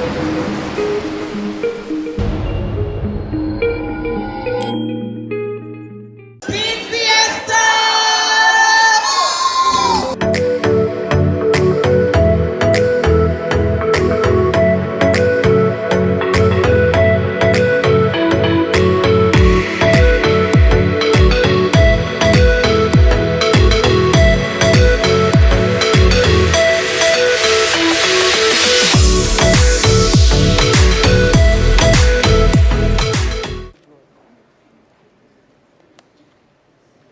Fiesta!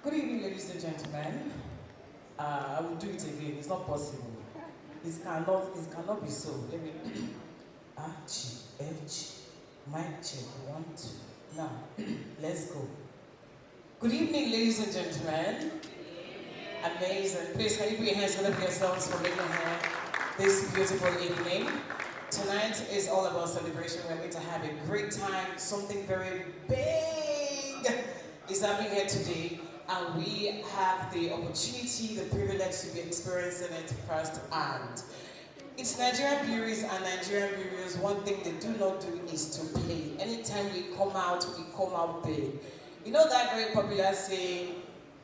Good evening, ladies and gentlemen. I will do it again. It's not possible. It cannot be so. Let me. Mic check. 1, 2. Now, let's go. Good evening, ladies and gentlemen. Amazing. Please, can you put your hands together for yourselves for making here this beautiful evening? Tonight is all about celebration. We're going to have a great time. Something very big is happening here today. And we have the opportunity, the privilege to be experiencing it firsthand. It's Nigerian breweries, and Nigerian breweries, one thing they do not do is to play. Anytime we come out big. You know that very popular saying,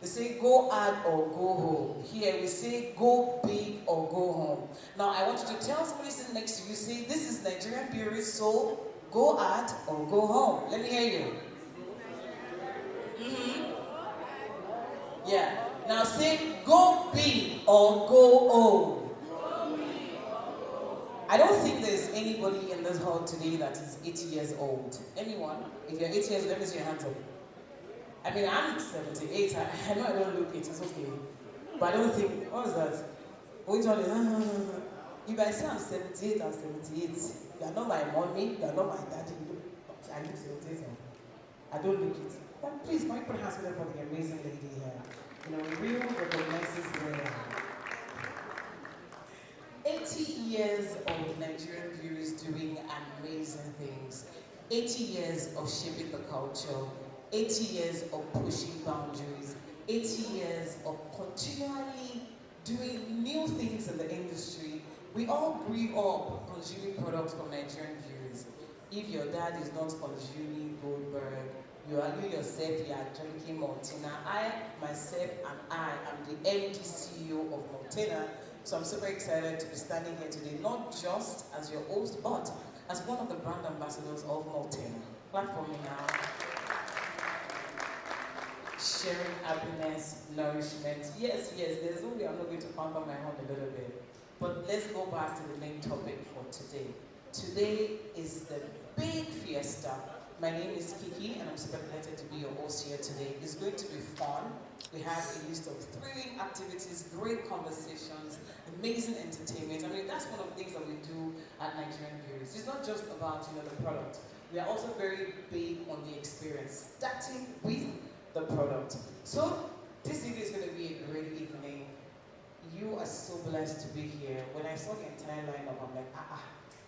they say go hard or go home. Here we say go big or go home. Now I want you to tell somebody sitting next to you, say this is Nigerian breweries, so go hard or go home. Let me hear you. Yeah. Now say go big or go home. I don't think there's anybody in this hall today that is 80 years old. Anyone? If you're 80 years old, let me see your hands up. I mean, I'm 78. I know I don't look it. It's okay. But I don't think, what is that? Which one is, if I say I'm 78, I'm 78. You are not my mommy, you are not my daddy. I look 78. I don't look it. But please, can you put hands together for the amazing lady here? You know, real recognizes there. 80 years of Nigerian breweries doing amazing things. 80 years of shaping the culture. 80 years of pushing boundaries. 80 years of continually doing new things in the industry. We all grew up consuming products from Nigerian breweries. If your dad is not consuming Goldberg, you yourself, you are drinking Montana. I, myself, and I am the MD CEO of Montana. So I'm super excited to be standing here today, not just as your host, but as one of the brand ambassadors of Montana. Clap for me now. Sharing happiness, nourishment. Yes, there's no way I'm not going to pamper my own a little bit. But let's go back to the main topic for today. Today is the big fiesta. My name is Kiki, and I'm super delighted to be your host here today. It's going to be fun. We have a list of thrilling activities, great conversations, amazing entertainment. I mean, that's one of the things that we do at Nigerian breweries. It's not just about the product. We are also very big on the experience, starting with the product. So this evening is going to be a great evening. You are so blessed to be here. When I saw the entire lineup, I'm like,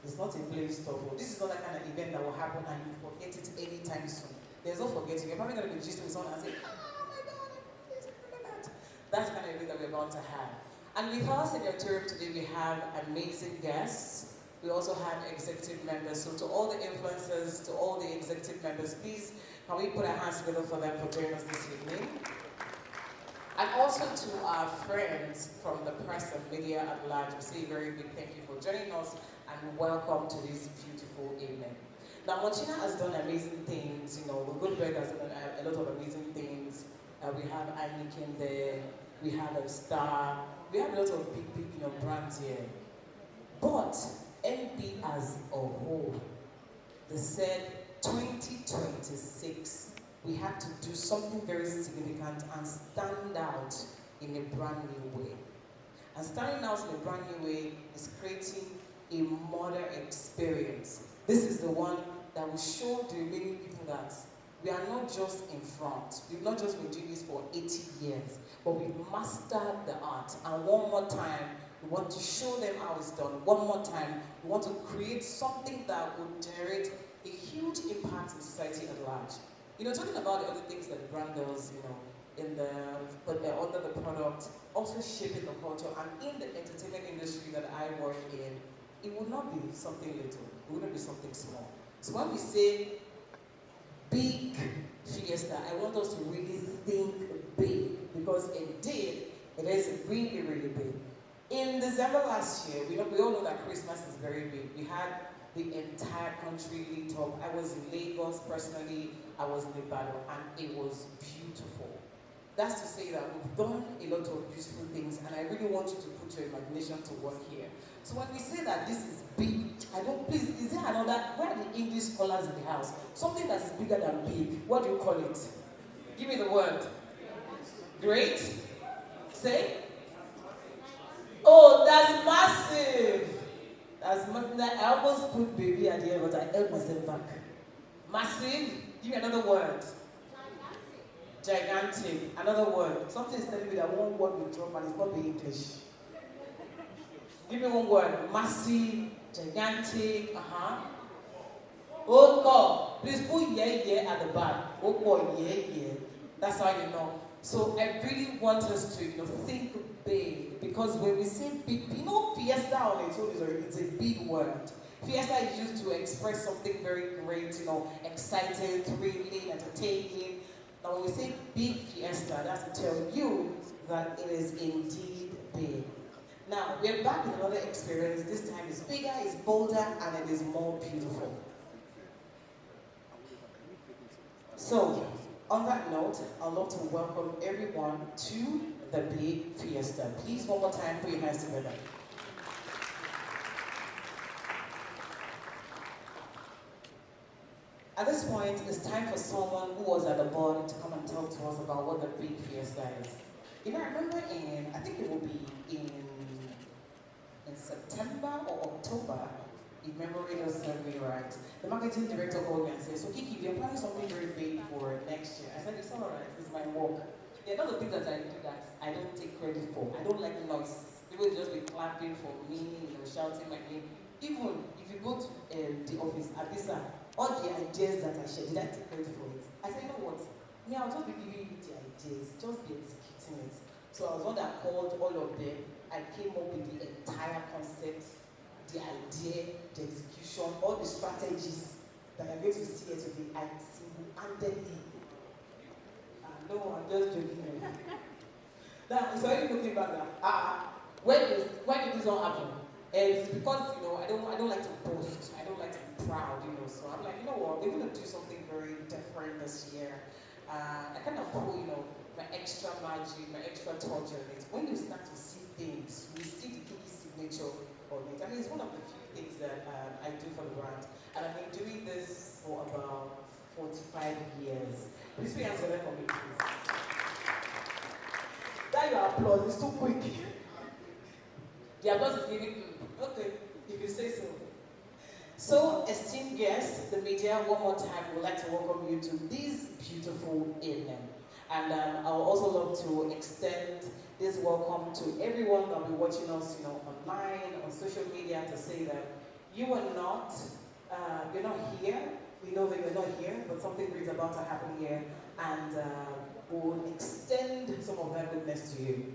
it's not a plain stuff. This is not that kind of event that will happen and you forget it anytime soon. There's no forgetting. You're probably going to be gisting with someone and say, oh my God, please remember that. That's the kind of event that we're about to have. And with us in the auditorium today, we have amazing guests. We also have executive members. So to all the influencers, to all the executive members, please, can we put our hands together for them for joining us this evening? And also to our friends from the press and media at large, we say a very big thank you for joining us and welcome to this beautiful evening. Now, Mochina has done amazing things, Goldberg has done a lot of amazing things. We have Heineken there, we have a Star, we have a lot of big brands here. But NB as a whole, they said 2026, we have to do something very significant and stand out in a brand new way. And standing out in a brand new way is creating a modern experience. This is the one that will show the remaining people that we are not just in front. We've not just been doing this for 80 years, but we've mastered the art. And one more time, we want to show them how it's done. One more time, we want to create something that will generate a huge impact in society at large. Talking about the other things that the brand does, under the product, also shaping the culture, and in the entertainment industry that I work in, it would not be something little. It wouldn't be something small. So when we say big fiesta, I want us to really think big, because indeed it is really, really big. In December last year, we all know that Christmas is very big. We had the entire country lit up. I was in Lagos personally, I was in Ibadan, and it was beautiful. That's to say that we've done a lot of beautiful things, and I really want you to put your imagination to work here. So when we say that this is big, please, is there another, where are the English scholars in the house? Something that is bigger than big, what do you call it? Give me the word. Great? Say? Oh, that's massive. I almost put baby at the end, but I held myself back. Massive? Give me another word. Gigantic. Another word. Something is telling me that one word will drop and it's not the English. Give me one word. Massive, gigantic, Oh God. Please put yeah at the back. Oh God, yeah. That's how you know. So I really want us to think big, because when we say big, fiesta on its own it's a big word. Fiesta is used to express something very great, exciting, thrilling, entertaining. Now when we say big fiesta, that's to tell you that it is indeed big. Now we're back with another experience. This time it's bigger, it's bolder, and it is more beautiful. So, on that note, I'd love to welcome everyone to the big fiesta. Please, one more time, put your hands together. At this point, it's time for someone who was at the board to come and talk to us about what the big fiesta is. I remember I think it will be in September or October, if memory doesn't serve me right, the marketing director called me and said, so Kiki, we are planning something very big for next year. I said, it's all right, it's my work. There are other things that I do that I don't take credit for. I don't like noise. People will just be clapping for me, shouting my name. Even if you go to the office, Abisa, all the ideas that I shared, did I take credit for it? I said, you know what? Yeah, I'll just be giving you the ideas, just be executing it. So I was one that called all of them. I came up with the entire concept, the idea, the execution, all the strategies that you're going to see here today. I single-handedly. No, I'm just joking. Now, it's already looking back now. When did this all happen? And it's because, I don't like to boast. I don't like to be proud, So I'm like, you know what? We're going to do something very different this year. I kind of put, my extra magic, my extra touch on it. When you start to see things, you see the Kiki signature on it. I mean, it's one of the few things that I do for the brand. And I've been doing this for about 45 years. Please be answer that for me, please. That your applause is too quick. The applause is giving, okay, if you say so. So, esteemed guests, the media, one more time, would like to welcome you to this beautiful evening. And I would also love to extend this welcome to everyone that will be watching us, online, on social media, to say that you are not, you're not here. We know that you're not here, but something great is about to happen here, and we'll extend some of that goodness to you.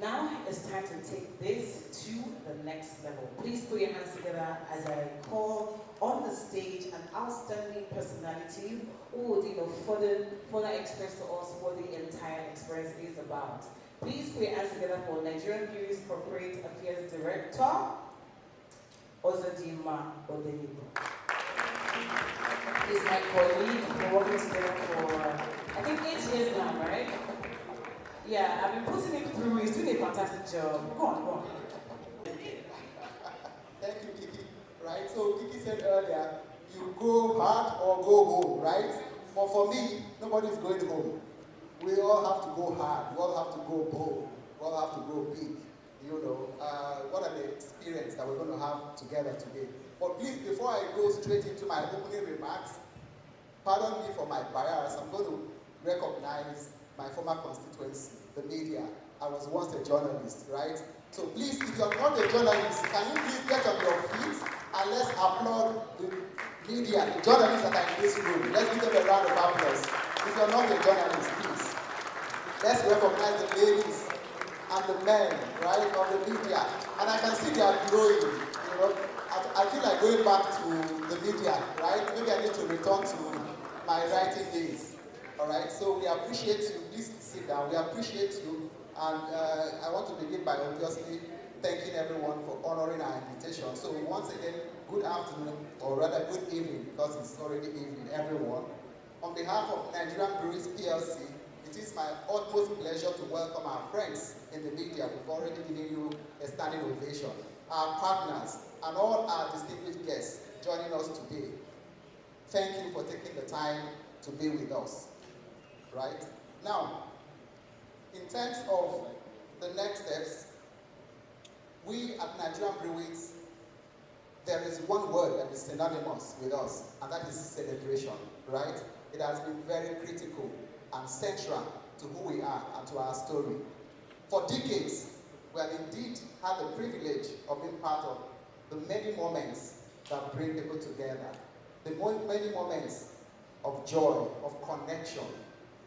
Now it's time to take this to the next level. Please put your hands together as I call on the stage an outstanding personality who would further express to us what the entire experience is about. Please put your hands together for Nigerian Beauty's Corporate Affairs Director, Ozodima Odenibo. He's my colleague. We're working together for, I think, 8 years now, right? Yeah, I've been putting him through. He's doing a fantastic job. Go on. Thank you, Kiki. Right, so Kiki said earlier, you go hard or go home, right? But for me, nobody's going home. We all have to go hard. We all have to go bold. We all have to go big. What are the experiences that we're going to have together today? But please, before I go straight into my opening remarks, pardon me for my bias. I'm going to recognize my former constituency, the media. I was once a journalist, right? So please, if you're not a journalist, can you please get on your feet and let's applaud the media, the journalists that are in this room. Let's give them a round of applause. If you're not a journalist, please. Let's recognize the ladies and the men, right, of the media. And I can see they are glowing, you know. I feel like going back to the media, right? Maybe I need to return to my writing days, all right? So we appreciate you. Please sit down. We appreciate you. And I want to begin by obviously thanking everyone for honoring our invitation. So once again, good afternoon, or rather good evening, because it's already evening, everyone. On behalf of Nigerian Breweries PLC, it is my utmost pleasure to welcome our friends in the media. We've already given you a standing ovation. Our partners and all our distinguished guests joining us today. Thank you for taking the time to be with us. Right? Now, in terms of the next steps, we at Nigerian Breweries, there is one word that is synonymous with us, and that is celebration, right? It has been very critical and central to who we are and to our story. For decades, we have indeed had the privilege of being part of the many moments that bring people together, the many moments of joy, of connection,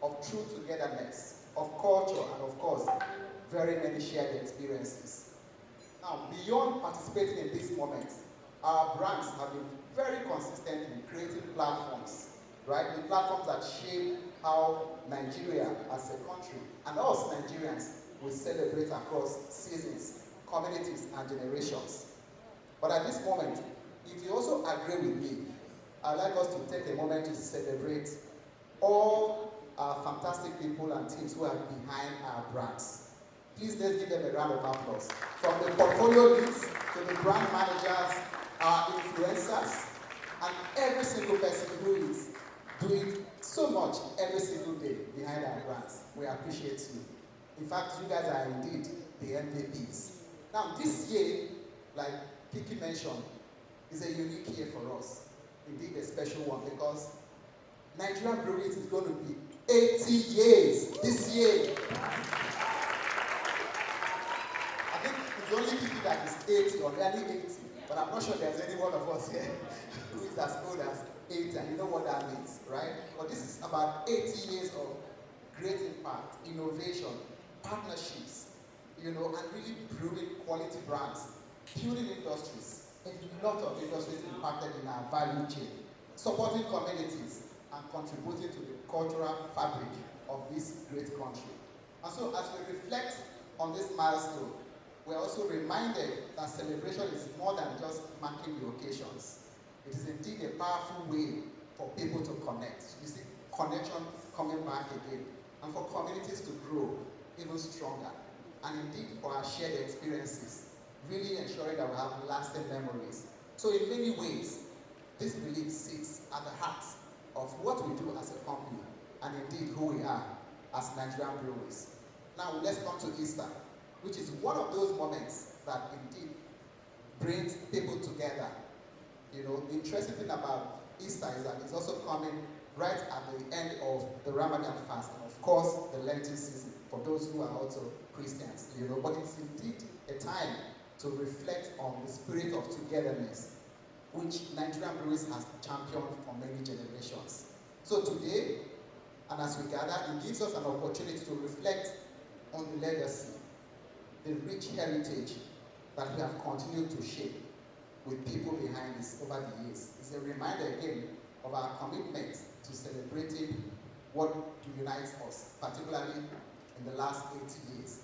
of true togetherness, of culture, and of course, very many shared experiences. Now, beyond participating in these moments, our brands have been very consistent in creating platforms, right? The platforms that shape how Nigeria as a country and us Nigerians will celebrate across seasons, communities, and generations. But at this moment, if you also agree with me, I'd like us to take a moment to celebrate all our fantastic people and teams who are behind our brands. Please let's give them a round of applause. From the portfolio leads to the brand managers, our influencers, and every single person who is doing so much every single day behind our brands. We appreciate you. In fact, you guys are indeed the MVPs. Now, this year, like Kiki mentioned, is a unique year for us. Indeed, a special one, because Nigerian Breweries is going to be 80 years this year. I think it's only Kiki that is 80 or nearly 80, but I'm not sure there's any one of us here who is as old as 80, and you know what that means, right? But this is about 80 years of great impact, innovation, partnerships, you know, and really brewing quality brands, building industries, a lot of industries impacted in our value chain, supporting communities, and contributing to the cultural fabric of this great country. And so as we reflect on this milestone, we're also reminded that celebration is more than just marking the occasions. It is indeed a powerful way for people to connect. You see, connection coming back again, and for communities to grow even stronger, and indeed for our shared experiences, really ensuring that we have lasting memories. So in many ways, this belief sits at the heart of what we do as a company, and indeed who we are as Nigerian Breweries. Now let's come to Easter, which is one of those moments that indeed brings people together. You know, the interesting thing about Easter is that it's also coming right at the end of the Ramadan fast, and of course the Lenten season for those who are also Christians, you know. But it's indeed a time to reflect on the spirit of togetherness, which Nigerian Breweries has championed for many generations. So today, and as we gather, it gives us an opportunity to reflect on the legacy, the rich heritage that we have continued to shape with people behind this over the years. It's a reminder again of our commitment to celebrating what unites us, particularly in the last 80 years.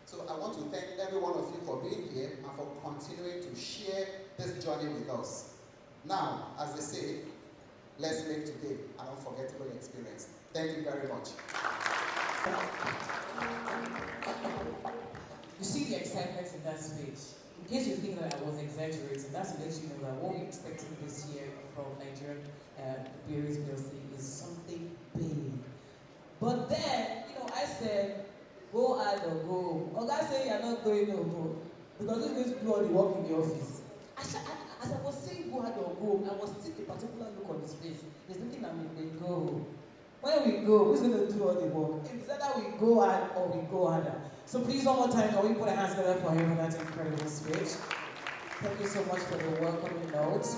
So I want to thank every one of you for being here and for continuing to share this journey with us. Now, as they say, let's make today an unforgettable experience. Thank you very much. You see the excitement in that speech. In case you think that I was exaggerating, that's to let you know that what we're expecting this year from Nigerian Breweries PLC is something big. But then, you know, I said, go out or go home. Or guys say you're not going no more, because you're going to do all the work in the office. As I was saying go out or go home, I was seeing a particular look on his face. He's looking at me, they go home. When we go, who's going to do all the work? It's either we go out or we go harder. So please, one more time, can we put our hands together for him for that incredible speech? Thank you so much for the welcoming notes.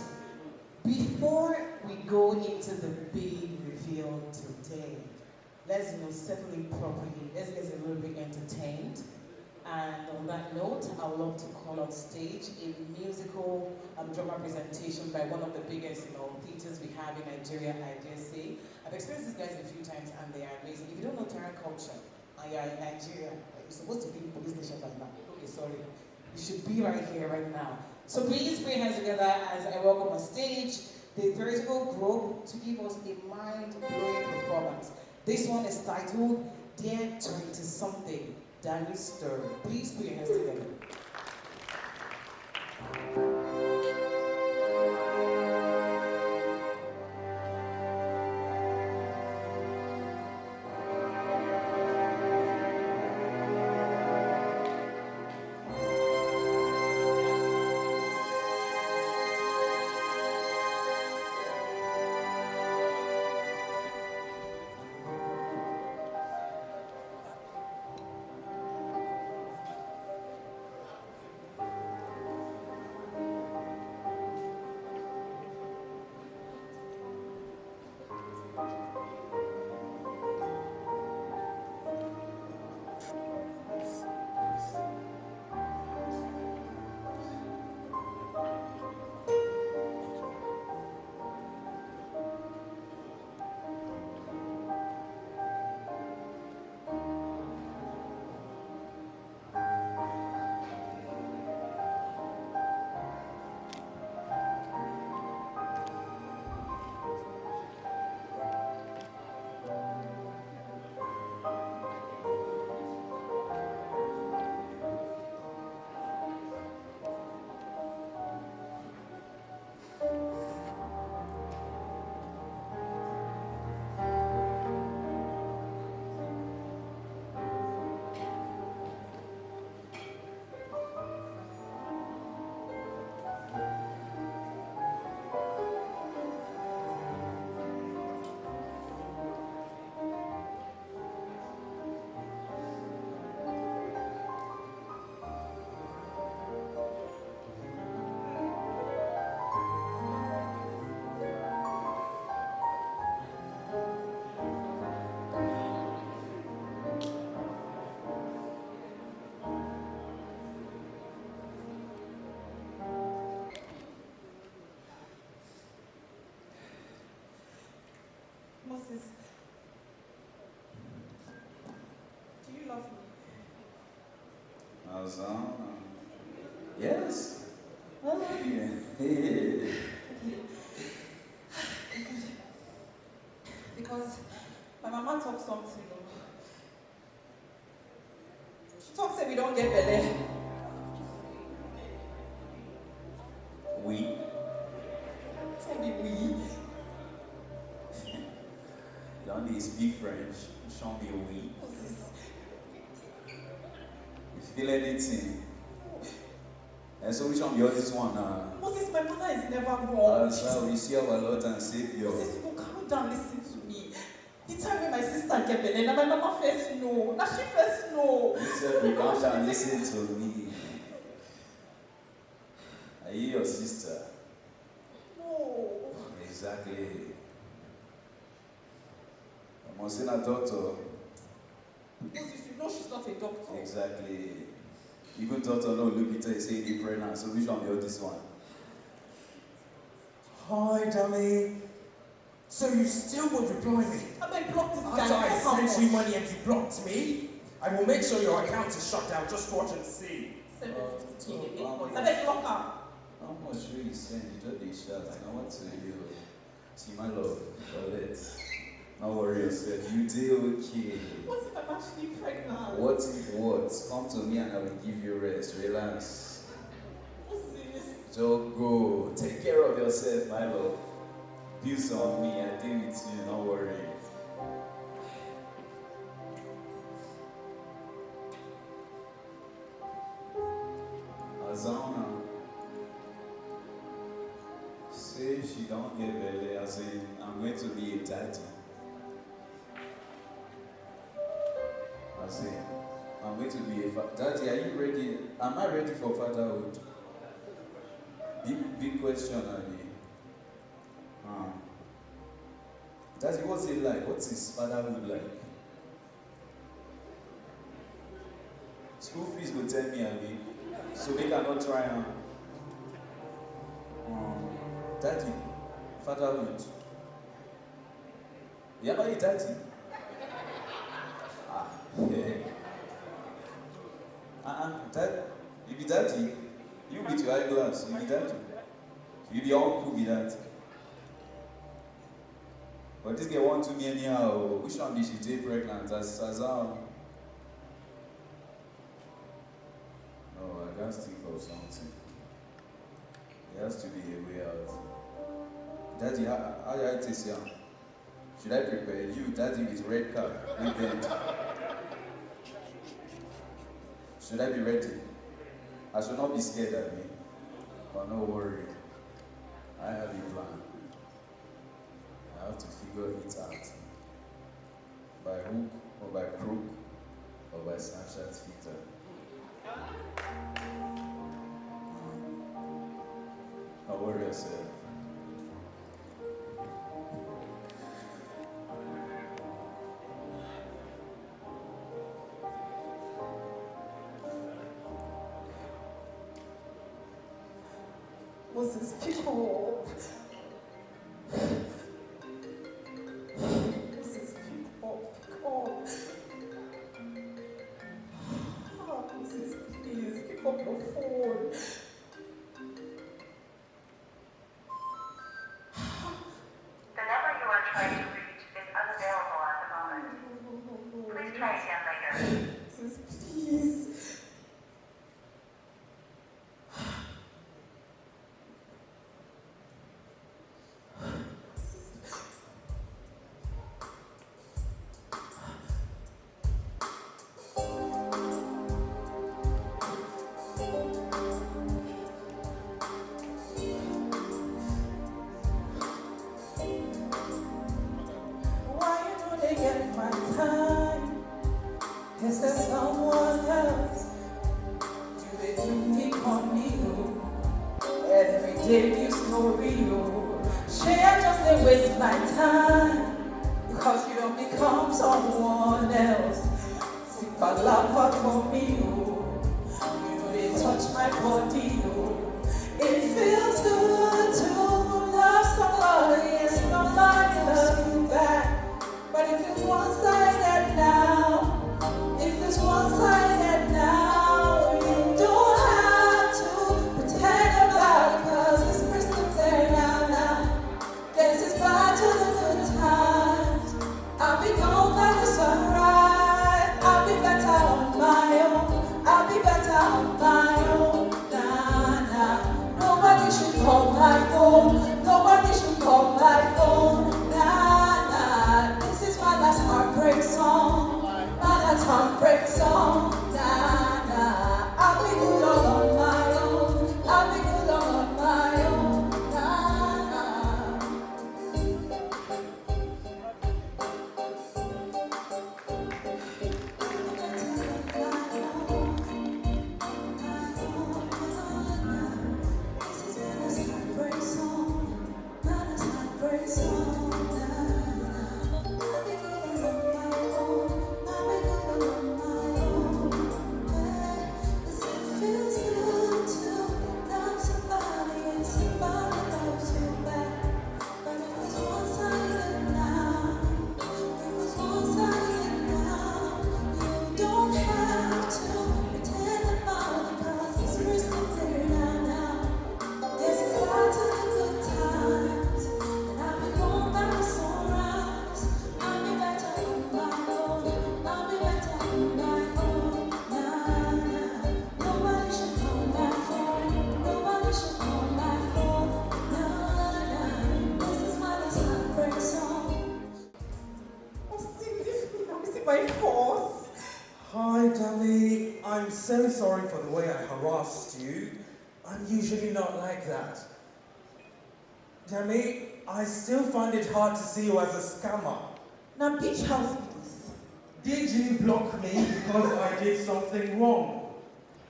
Before we go into the big reveal today, let's settle in properly. Let's get a little bit entertained. And on that note, I would love to call on stage a musical drama presentation by one of the biggest, theaters we have in Nigeria, I dare say. I've experienced these guys a few times and they are amazing. If you don't know Terran culture and you're in Nigeria, you're supposed to be in police station right now. Okay, sorry. You should be right here, right now. So please put your hands together as I welcome on stage the theoretical group to give us a mind-blowing performance. This one is titled Dear 20-something. Danny Stern. Please put your hands together. Moses, do you love me? Yes. Yeah. Because my mama talks something. She talks say we don't get belly. We. Say be we. You only speak French. Show me we. Moses, You feel anything? And so which one yours this one now? Moses, my mother is never wrong. So we see our Lord and Savior. Moses, you calm down, listen to me. The time when my sister get belly, now my mama first know. Now she first know. You said you calm down, listen to me. Are you your sister? No. Exactly. I must say a doctor. Moses, you know she's not a doctor. Exactly. Even doctor no look at her and say they pregnant. So which one be this one? Hi, dummy. So you still won't reply me? I may block this guy. After I How sent much? you money and you blocked me, I will make sure your account is shut down. Just watch and see. 750 I beg block her. How much will you send? You don't need shout. Now what to do? See my love. Let's not worry yourself. You do okay. What if I'm actually pregnant? What if what? Come to me and I will give you rest. Relax. What's this? Just go. Take care of yourself, my love. Bills on me. I deal with you. Don't worry. Azana. Say she don't get belly. I say I'm going to be a daddy. I say I'm going to be a daddy. Are you ready? Am I ready for fatherhood? Big question, Annie. Daddy, what's it like? What's his fatherhood like? So School fees go tell me, Abi. So they cannot try and daddy, fatherhood. Yeah, are you daddy? Yeah. Dad, you be daddy. You with your eyeglass, you be daddy. You be uncle, be that. But this girl want to me anyhow. Which one did she take pregnant? As No, I can't think of something. There has to be a way out. Daddy, how do I taste you? Should I prepare you, daddy, with red cap, with bend? Should I be ready? I should not be scared of me. But no worry. I have a plan. I have to figure it out. By hook, or by crook, or by Snapchat filter. Don't worry yourself. Moses, pick up. Moses, pick up. Moses, please, pick up your phone. The number you are trying to reach is unavailable at the moment. Please try again later. Moses, please. Get my time. Is there someone else? Do they do me conmigo? Every day you story you. Share just they waste my time because you don't become someone else. See my love for me, you know they touch my body. It feels good to love somebody and somebody love you back. But if it's one-sided now, if it's one-sided now, you don't have to pretend about it, cause it's crystal clear now. Guess it's back to the good times. I'll be gone by the sunrise. I'll be better on my own. I'll be better on my own. Nah. Nobody should call my phone. Nobody should call my phone. Heartbreak song, that's heartbreak song, nah. I'll be good all on my own, I'll be good all on my own, nah. This is heartbreak song, that's heartbreak song. My force. Hi, Dummy. I'm so sorry for the way I harassed you. I'm usually not like that. Dummy, I still find it hard to see you as a scammer. Now, beach house, please. Did you block me because I did something wrong?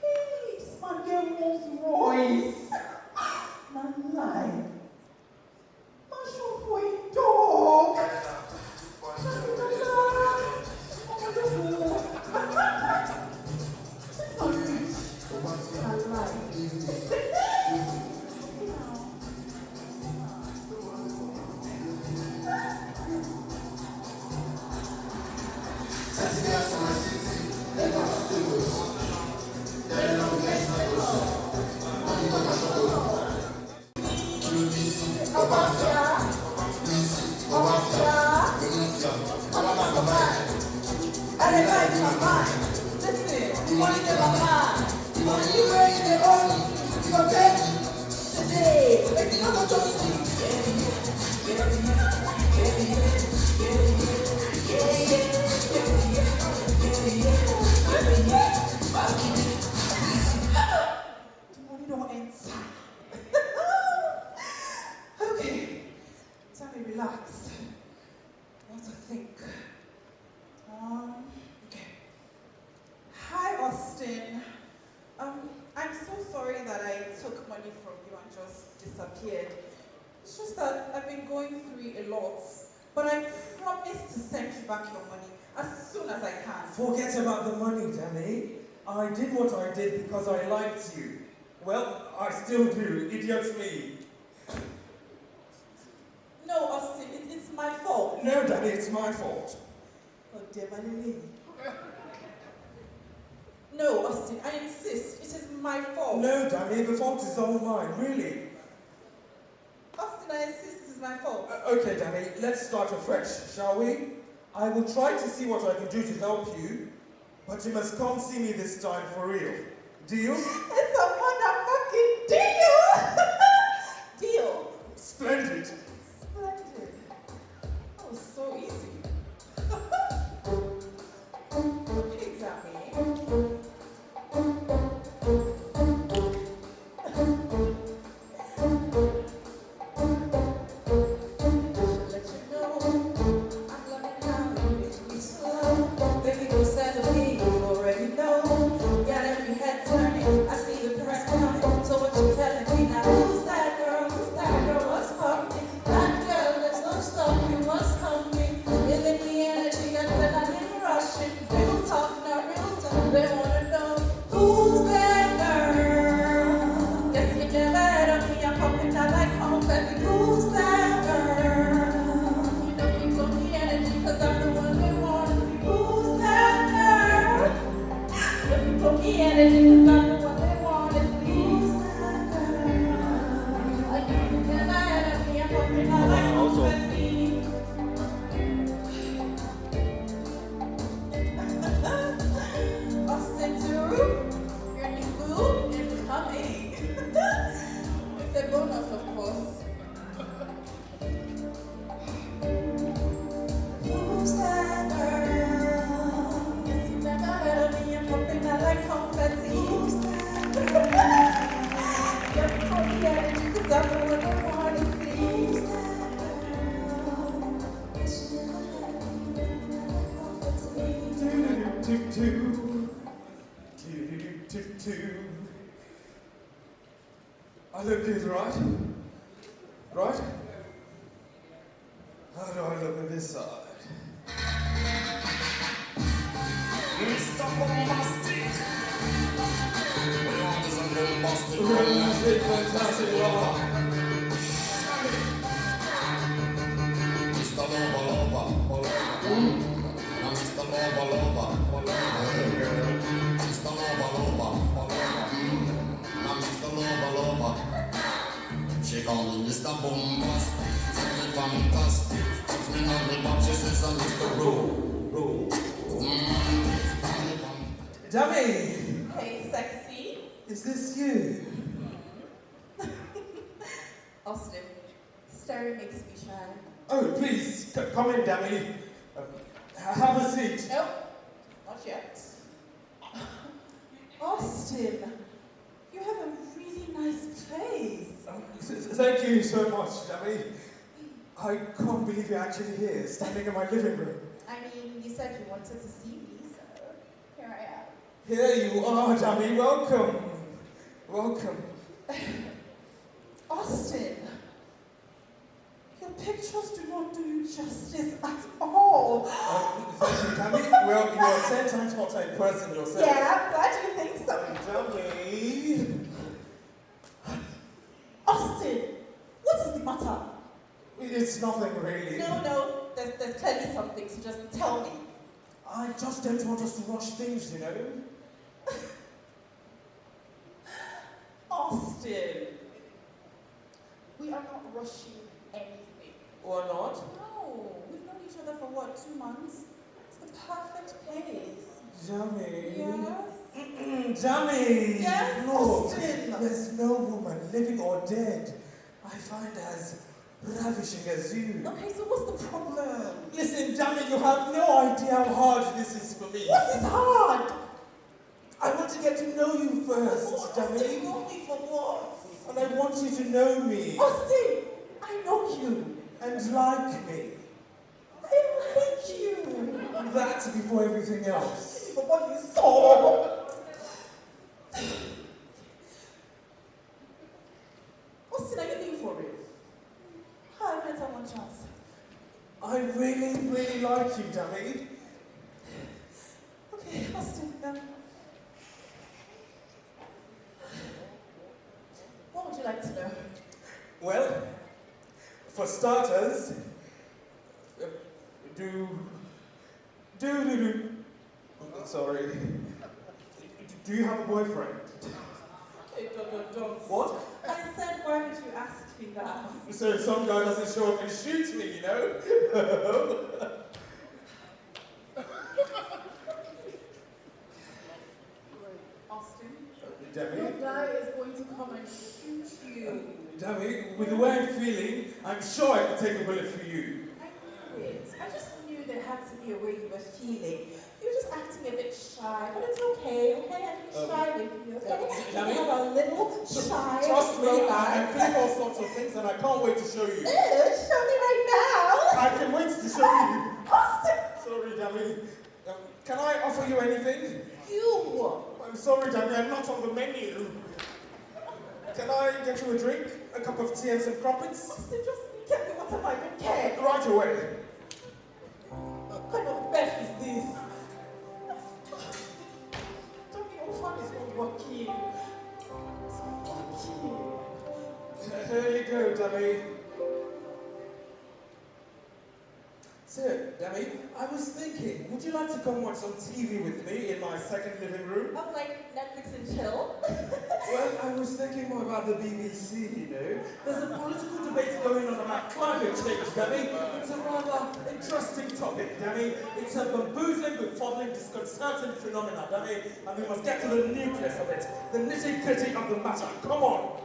Hey, this man get Rolls Royce. Man, lie. Man, show for a dog. Everybody in my mind. Listen, you want to get my mind. You want to bring it on. You okay? Today, make it up on money don't answer. Okay, tell me relax. What to think? Okay. Hi, Austin. I'm so sorry that I took money from you and just disappeared. It's just that I've been going through a lot. But I promise to send you back your money as soon as I can. Forget about the money, Danny. I did what I did because I liked you. Well, I still do. Idiot me. No, Austin, it's my fault. No, Danny, it's my fault. Oh, dear, Valerie. No, Austin, I insist. It is my fault. No, Danny, the fault is all mine, really. Austin, I insist it is my fault. Okay, Danny, let's start afresh, shall we? I will try to see what I can do to help you, but you must come see me this time for real. Deal? It's a motherfucking deal! Deal. Splendid. Splendid. That was so easy. Exactly. I look good, right? Right? How do I look at this side? Mr. Bombastic. We want some bombastic. Romantic, fantastic lover. Mr. Lover, lover, lover. Now Mr. Lover, lover, lover. Mr. Lover, lover, lover. Now Mr. Lover, lover. She call me Mr. Bombastic. Tell me fantastic. Touch me on the back, she says I'm Mr. Roll. Dummy! Hey, sexy. Is this you? Austin, staring makes me shy. Oh, please, come in, Dummy. Have a seat. Nope, not yet. Austin, you have a really nice place. Thank you so much, Dummy. I can't believe you're actually here, standing in my living room. I mean, you said you wanted to see me, so here I am. Here you are, Dummy. Welcome. Welcome. Austin, your pictures do not do you justice at all. Thank you, Dummy. Well, you are 10 times more type person yourself. Yeah, I'm glad you think so. Dummy. Austin, what is the matter? It's nothing really. No, there's clearly something, so just tell me. I just don't want us to rush things, you know. Austin, we are not rushing anything. Or not? No, we've known each other for what, 2 months? It's the perfect place. Jamie. Yes? Jamie! Yes, Look, Austin! there's no woman, living or dead, I find as ravishing as you. Okay, so what's the problem? Listen, Jamie, you have no idea how hard this is for me. What is hard? I want to get to know you first, Austin, Jamie. know me for what? And I want you to know me Austin, I know you. and like me. I like you. That's before everything else. For what you saw. Austin, are you being for real? How I met her one chance. I really, really like you, Jamie. Okay, Austin, what would you like to know? Well, for starters, sorry. Do you have a boyfriend? Hey, don't. What? I said, why would you ask me that? So some guy doesn't show up and shoots me, you know? Austin, Debbie? your guy is going to come and shoot you. Debbie, with the way I'm feeling, I'm sure I can take a bullet for you. I knew it. I just knew there had to be a way you were feeling. You were just acting a bit shy, but it's okay, okay? I'm shy with you, okay? Debbie? You have a little shy. Trust me, I'm guy. feeling all sorts of things and I can't wait to show you. Show me right now. I can wait to show you. Austin, Sorry, Debbie. Can I offer you anything? you. I'm sorry, Debbie, I'm not on the menu. Can I get you a drink? A cup of tea and some crumpets? Austin, just get me whatever I can get. Right away. What kind of mess is this? Don't be old fun is not working. It's not working. Here you go, Debbie. So, Debbie, I was thinking, would you like to come watch some TV with me in my second living room? I'm like Netflix and chill. Well, I was thinking more about the BBC, you know. There's a political debate going on about climate change, Debbie. It's a rather interesting topic, Debbie. It's a bamboozling, befuddling, disconcerting phenomenon, Debbie. And we must get to the nucleus of it, the nitty-gritty of the matter. Come on.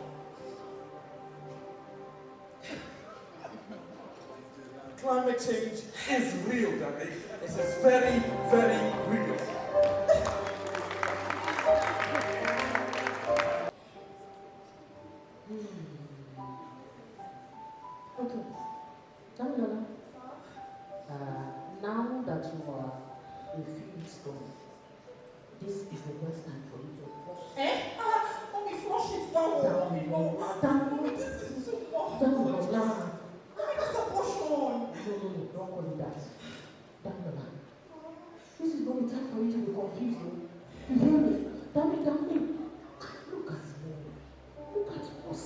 Climate change is real, Debbie. It is very, very real. Okay. Daniela, now that you are a few weeks gone, this is the best time for you to flush. Mommy, flush it down. Down. This is too much. Down. Mommy, that's a portion. No, don't call it that. Daniela, this is not the time for you to be confused. You hear me? Daniela, look at me. Look at us.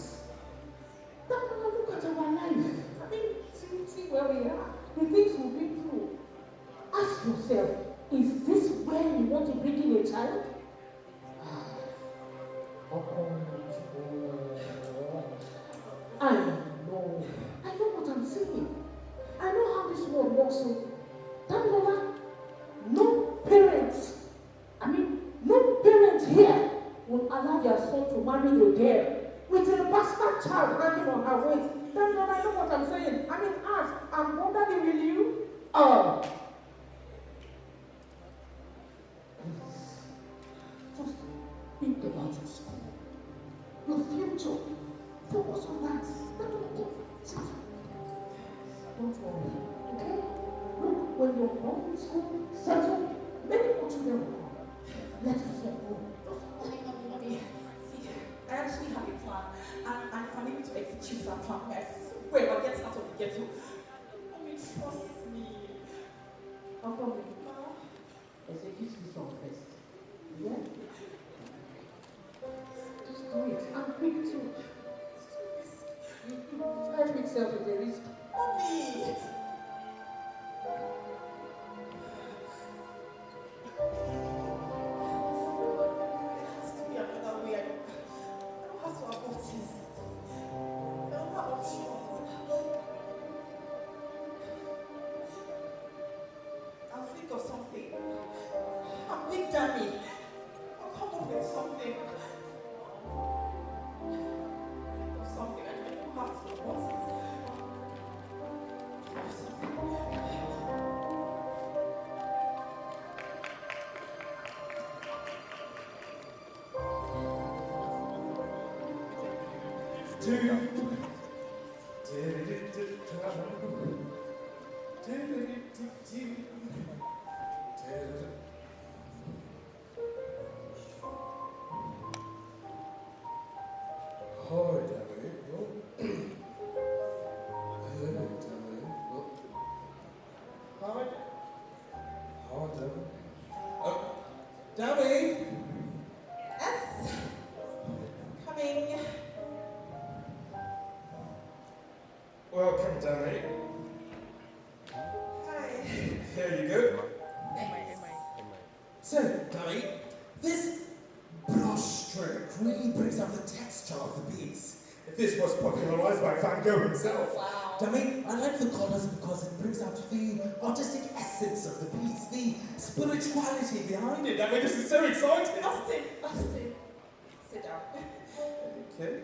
Daniela, look at our life. I mean, see where we are. The things we've been through. Ask yourself, is this where you want to bring in a child? I know what I'm saying. I know how this world works. So, Daniela, no parents, no parents here will allow their son to marry a girl with a bastard child hanging on her waist. Daniela, I know what I'm saying. Ask, I'm bothering with you. Just think about your school, your future. Focus on that. Don't worry, okay? Look, when you're home in school, settle, many more children will come. Let yourself go. Mommy, see, I actually have a plan, and if I'm able to execute that plan, I swear I'll get out of the ghetto. Mommy, trust me. How come? Ma? Execute this one first. Yeah? Just do it. I'm quick too. 5 weeks self is a risk. Mommy! There has to be another way. I don't have to abort this. I don't have options. Dummy! Yes. Coming. Welcome, Dummy. Hi. Here you go. Thanks. So, Dummy, this brushstroke really brings out the texture of the piece. This was popularized by Van Gogh himself. Wow. Dummy, I like the colors because it brings out the artistic essence of the piece, the spirituality behind it. Dummy, this is so exciting. Austin. Sit down. Okay.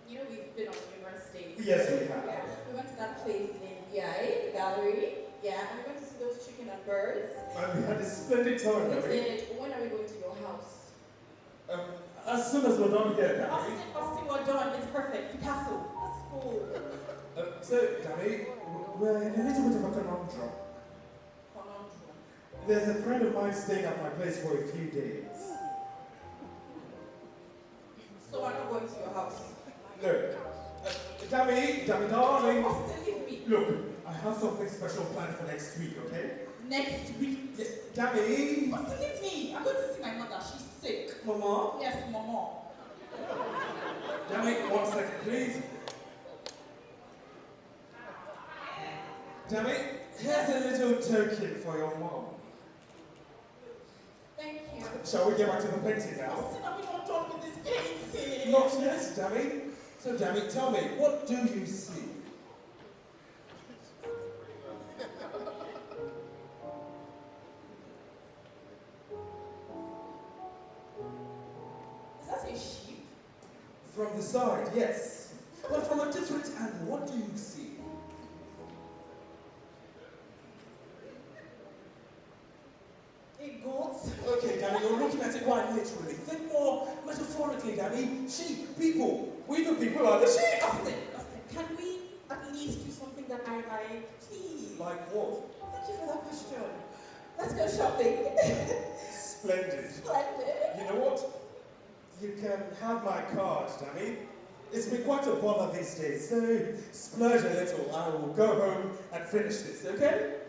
You know we've been on numerous dates. Yes, we have. Yeah. We went to that place in the gallery. Yeah, and we went to see those chicken and birds. And we had a splendid time, We Dummy. did. When are we going to your house? As soon as we're done here, Dummy. Austin, we're done. It's perfect. Picasso. Let's go. So, Dummy, we're in a little bit of a conundrum. Conundrum. There's a friend of mine staying at my place for a few days. So we're not going to your house. Look, Dummy, darling. Austin, leave me. Look, I have something special planned for next week, okay? Next week. Yes, Dummy. Austin, leave me. I'm going to see my mother. She's sick. Mama? Yes, Mama. Dummy, 1 second, please. Dummy, here's a little token for your mom. Thank you. Shall we get back to the painting now? Austin, are we not done with this painting? Not yet, Dummy. So, Dummy, tell me, what do you see? Is that a sheep? From the side, yes. But from a different angle, what do you see? A goat? Okay, Danny, you're looking at it quite literally. Think more metaphorically, Danny. Sheep, people. We the people are the sheep. Austin, can we at least do something that I like? Please. Like what? Thank you for that question. Let's go shopping. Splendid. Splendid. You know what? You can have my card, Danny. It's been quite a bother these days, so splurge a little. I will go home and finish this, okay?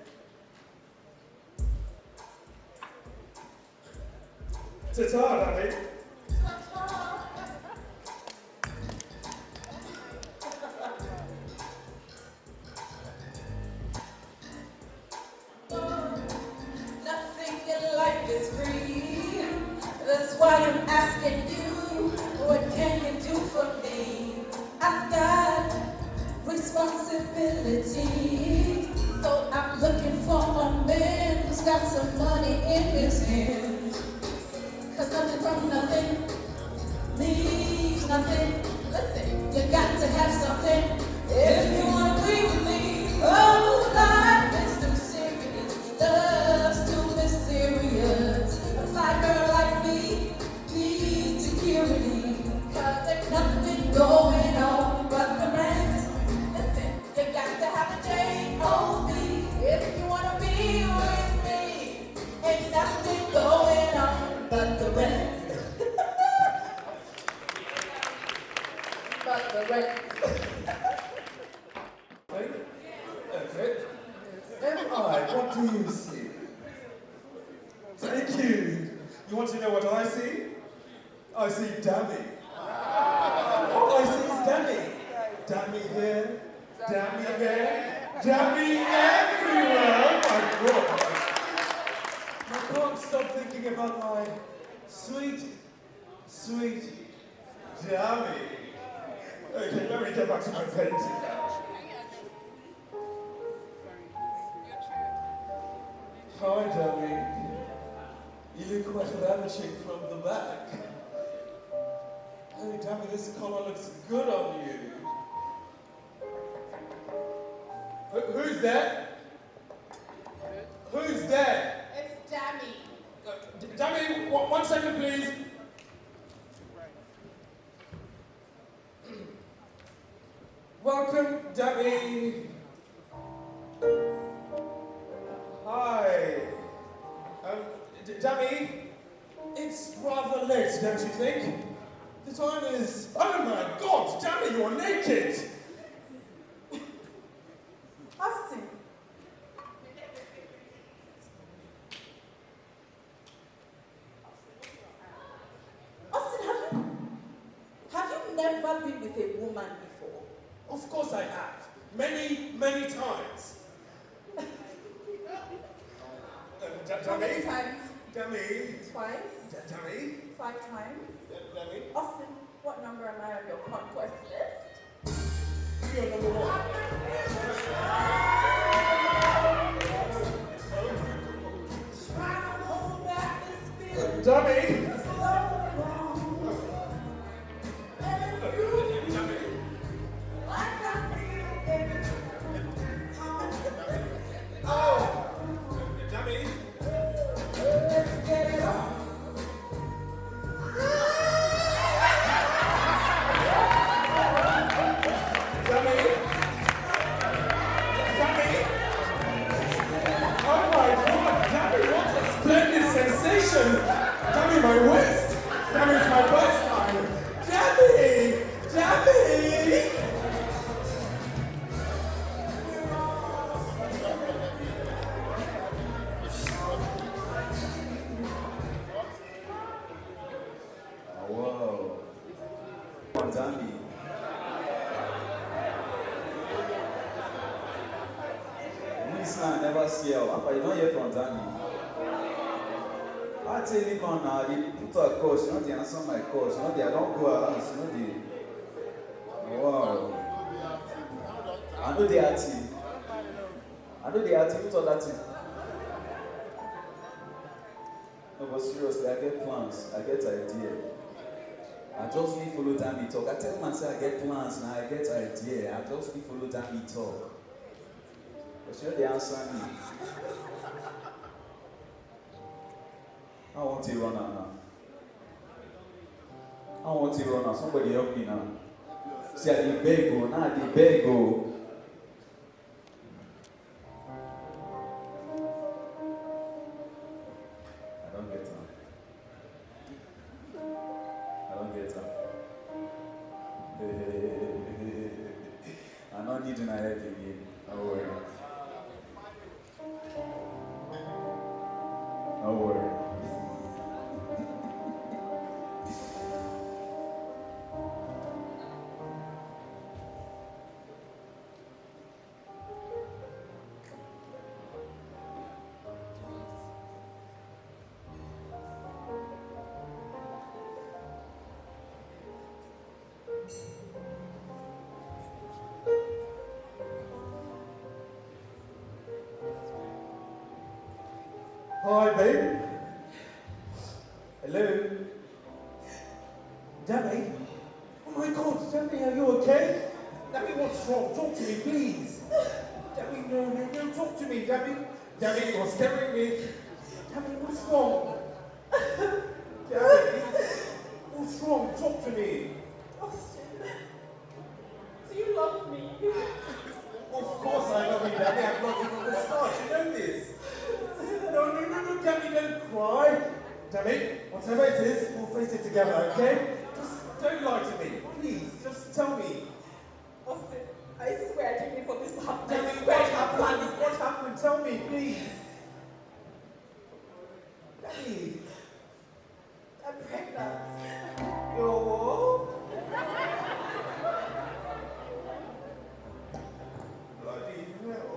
Ta-ta, Danny. Nothing in life is free. That's why I'm asking you, what can you do for me? I've got responsibility. So I'm looking for a man who's got some money in his hand. Cause nothing from nothing leaves nothing. Listen, you got to have something if you wanna be with me. Oh, life is too serious, love's too mysterious. A fly girl like me needs security. Cause there's nothing going on but the rent. Listen, you got to have a J-O-B if you wanna be with me. Ain't nothing going on but the rent. But the rent. Okay. M.I., what do you see? Thank you. You want to know what I see? I see Dammy. All I see is Dammy. Dammy here, Dammy there, Dammy everywhere. Oh my God. I can't stop thinking about my sweet, sweet Dammy. Okay, let me get back to my painting now. Hi, Dammy. You look quite ravishing from the back. Hey, Dammy, this collar looks good on you. Who's that? Who's that? It's Dammy. Dammy, 1 second, please. welcome, Debbie. Hi. Debbie, it's rather late, don't you think? The time is... Oh my God, Debbie, you're naked! Austin. Austin, have you never been with a woman before? Of course I have. Many, many times. How many times? Debbie. Twice? Debbie. 5 times? Debbie. Austin, what number am I on your conquest list? You're number 1. Trying to hold back this feeling Debbie. for so long. And you, like I feel every time. Oh! Debbie. Let's get it on. Debbie. Oh my God, Debbie, what a splendid sensation! Debbie, my waist! Debbie's my waistline! Debbie! Debbie! Whoa. Zambi. This man never see her. Papa, you don't hear from Zambi. I tell you now, they put her call, she not dey answer my call, she not dey, I don't go her house, she not dey. Wow. I know the arty. I know the arty, who thought that thing? No, but seriously, I get plans, I get idea. I just need follow Dami talk. I tell myself I get plans now, I get idea. I just need follow Dami talk. But you know they answer me. I want a runner now. I want a runner. Somebody help me now. See, I dey beg go. Now I dey beg go. I don't get them. I don't get them. I don't need to help again. Don't worry. Don't worry. Hi, babe. Hello? Debbie? Oh my God, Debbie, are you okay? Debbie, what's wrong? Talk to me, please. Debbie, no, talk to me, Debbie. Debbie, you're scaring me. Debbie, what's wrong? Debbie, what's wrong? Talk to me. Austin, do you love me? Of course I love you, Debbie. I've loved you from the start. You know this. No, Debbie, don't cry. Debbie, whatever it is, we'll face it together, okay? Just don't lie to me. Please, just tell me. Austin, I swear I didn't mean for this to happen. Debbie, I swear what I had planned happened? this. What happened? Tell me, please. Debbie, I'm pregnant. you're what? Bloody hell.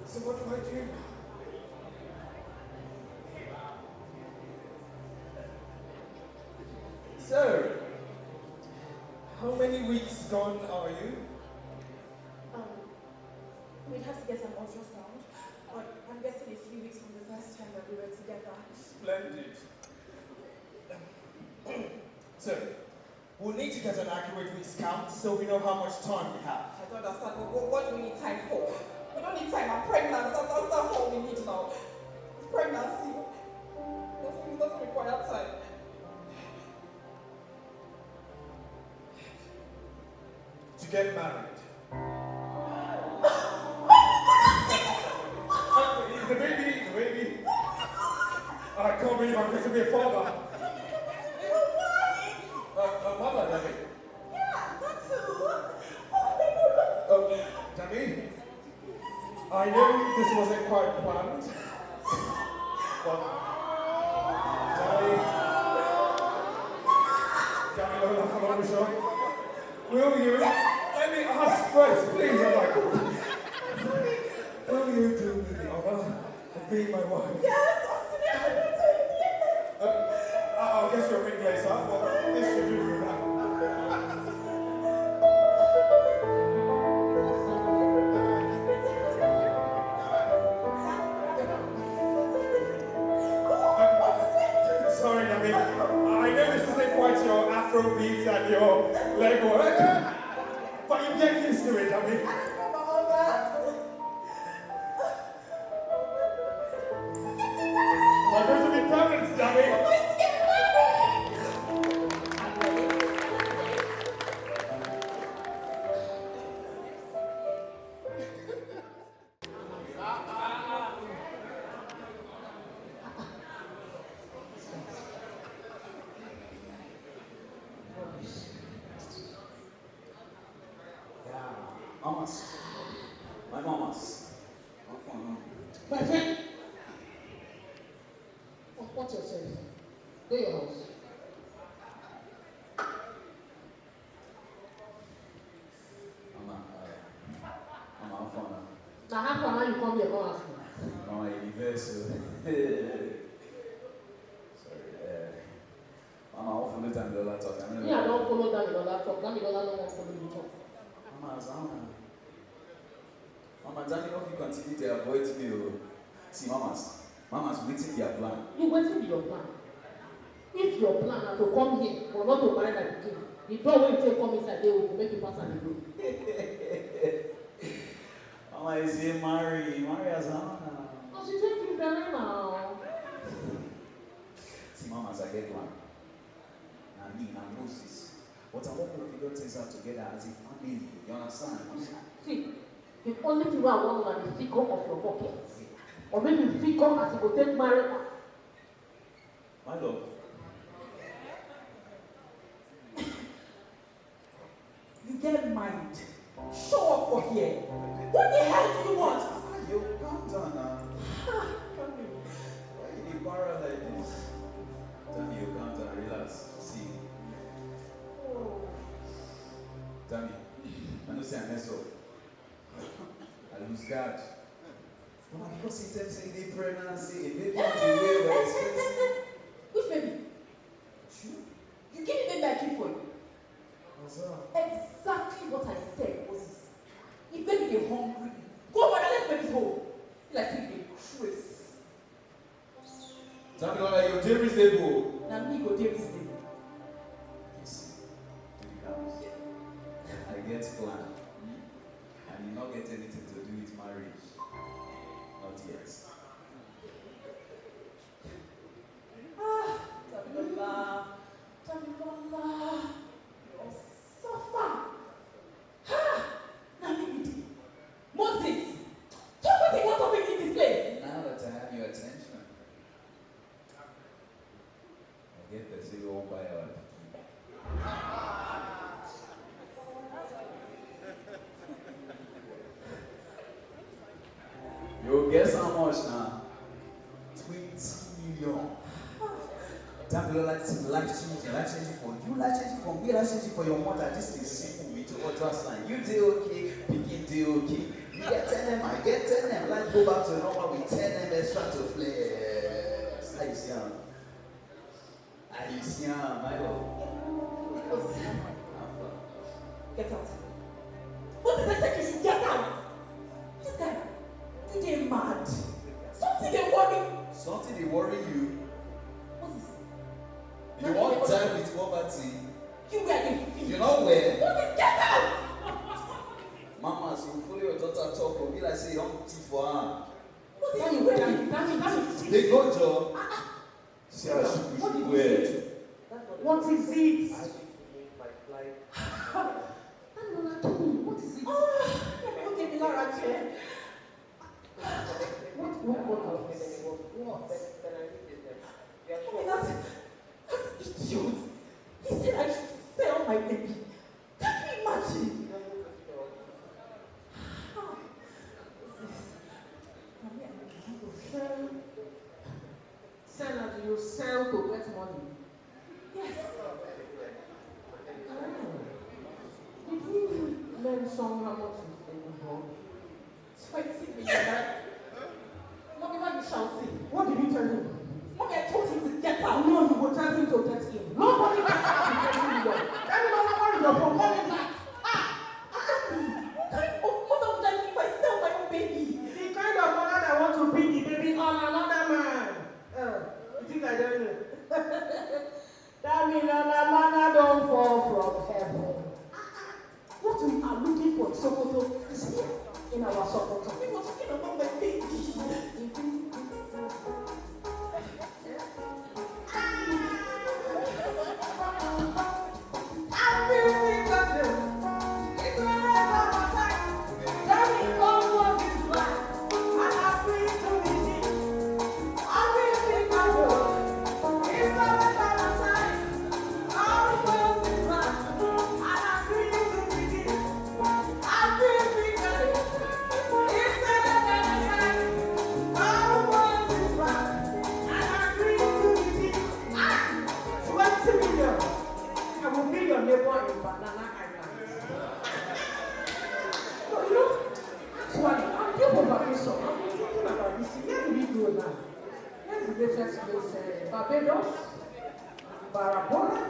So what do I do? So, how many weeks gone are you? We'd have to get an ultrasound, but I'm guessing a few weeks from the first time that we were together. Splendid. So, we'll need to get an accurate weeks count so we know how much time we have. I don't understand. What do we need time for? We don't need time. I'm pregnant. That's all we need now. It's pregnancy. It doesn't require time. get married. The baby. I can't believe I'm going to be a father. A mother, Debbie. Yeah, that's Debbie, I know this wasn't quite planned, but will you, let me ask first, please, will you do me the honor of being my wife? Yes, I'll get you a ring later, but this should do for now. Sorry, Nami. I know this isn't quite your Afro beats and your leg work, but you get used to it, Nami. We're going to be parents, Nami. Mamas. My mamas. My friend, watch yourself. Go your house. Mama, how far now? Now, how far now you come here, come ask me. Mama, universal. Sorry. Mama, how often do time dollar talk? Me, I don't follow that with other talk. That with other no one follow you talk. Mama, tell me if you continue to avoid me. See, mamas waiting their plan. You waiting be your plan. If your plan is to come here or not to marry that king, the door when you say come inside, they will make you pass and go. Mama, you say marry as Anna. Oh, she take you down now. See, mamas, I get one. Now me, now Moses. But I want to figure things out together as a family. You understand? See, the only thing I want is the figure of your pocket. Or maybe figure as you go take marriage. My love. You get mind. Show up for here. What the hell do you want? You calm down now. Why you dey para like this? Tell me you calm down, relax. See. Tell me. I know say I mess up. I lose guard. Mama, because he tells me they pregnancy, it may be the way we're expensive. Which baby? You give me baby I keep for you. What's up? Exactly what I said was if baby is hungry, go over and let baby's home. Like if they crazy. Tell me what you're doing reasonable. Now me go there reasonable. Yes. To the house. I get plan. And you not get anything to do with marriage. Not yet. Tamilola, you suffer. Now me be Moses, talk what you want to make in this place. Now that I have your attention, I get the 0 by our you guess how much now? 20 million. That will life changing for you, life changing for me, life changing for your mother. This is simple with ultrasound. You do okay, begin do okay. You get 10 them, I get 10 them. Life go back to normal with 10 them extra to flex. How you see him? How you see him, my love? Get out. What did I say you should get out? This guy, you get mad. Something they worry. Something they worry you. What's this? You want time with poverty. You were the feet. You know where? What is get out? Mama, so you follow your daughter talk, or be like say you don't teach for her. What is you wearing? They go job. See how she wear. What is it? Tamilola, That's idiot. He said I should sell my baby. Can you imagine? Sell and you sell to get money. Yes. Did you learn some how much you spend on? 20 million. Mommy, why are you shouting? What did you tell him? Mommy, I told him to get out. No, you will tell him to get in. Nobody gets out to get in. Everybody knows your phone. What is that? What kind of mother would I be if I sell my own baby? The kind of mother that wants to beat the baby on another man. You think I don't know? That means another man don't fall from heaven. What we are looking for in Sokoto is here in our Sokoto. We were talking about my baby. Barbados, Barabona,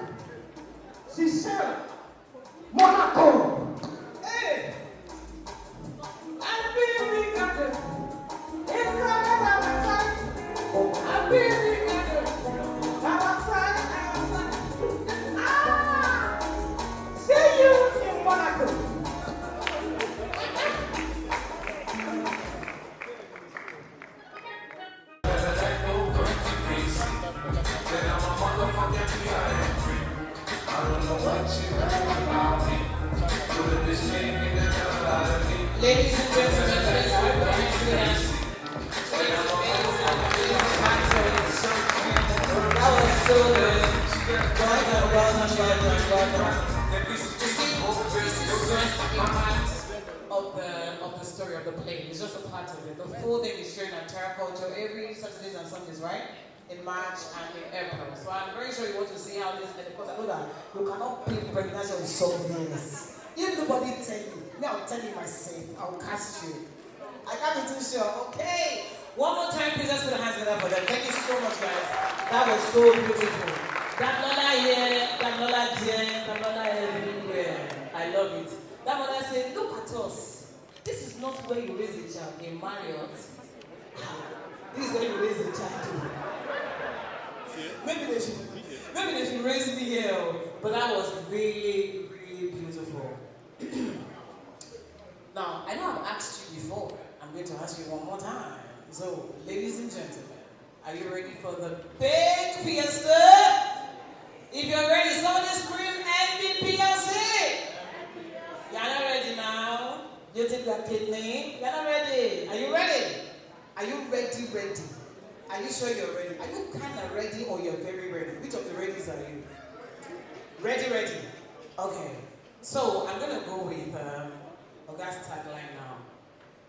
Seychelles, Monaco. Hey! I've been regarded. It's outside. I've been regarded. Outside. See you in Monaco. Ladies and gentlemen, please put your hands together. That was so good. Well done. You see, of the story of the play. It's just a part of it. The full thing is sharing entire culture every Saturdays and Sundays, right? In March and in April. So I'm very sure you want to see how this, because I know that you cannot pay pregnancy on something. If nobody tell you, me, I'll tell you myself. I'll cast you. I can't be too sure. Okay. One more time, please just put your hands together for them. Thank you so much, guys. That was so beautiful. That Lola here, that Lola there, that Lola everywhere. I love it. That mother said, look at us. This is not where you raise a child in Marriott. This is where you raise a child. Maybe they should raise me here. But that was really, really beautiful. Now, I know I've asked you before. I'm going to ask you one more time. So, ladies and gentlemen, are you ready for the big Fiesta? If you're ready, somebody scream NBPLC. You're not ready now. You take that kidney. You're not ready. Are you ready? Are you ready? Are you sure you're ready? Are you kind of ready or you're very ready? Which of the readies are you? Ready. Okay. So, I'm going to go with August's tagline now.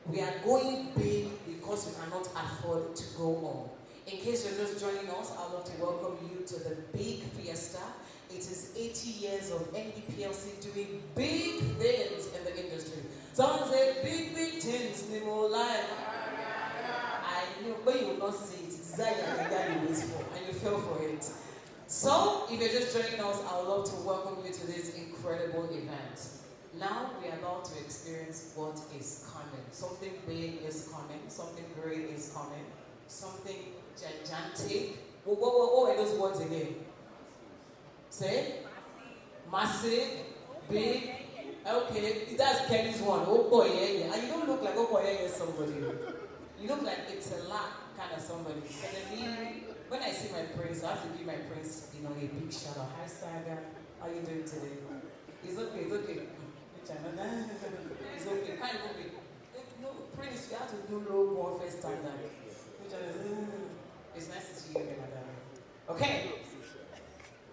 We are going big because we cannot afford to go on. In case you're just joining us, I'd love to welcome you to the Big Fiesta. It is 80 years of NBPLC doing big things in the industry. Someone say, big things, Nemo life. I know, but you will not see it. It is that you wait for, and you fell for it. So, if you're just joining us, I would love to welcome you to this incredible event. Now we are about to experience what is coming. Something big is coming. Something great is coming. Something gigantic. What are those words again? Say? Massive, big. Okay, that's Kenny's one. Oh boy, yeah. And you don't look like oh boy, yeah, somebody. You look like it's a lot kind of somebody. When I see my prince, I have to give my prince, a big shout out. Hi Saga, how are you doing today? It's okay. It's okay. Fine, No, Prince, you have to do low warfare standard. Which is, it's nice to see you again, madam. Okay.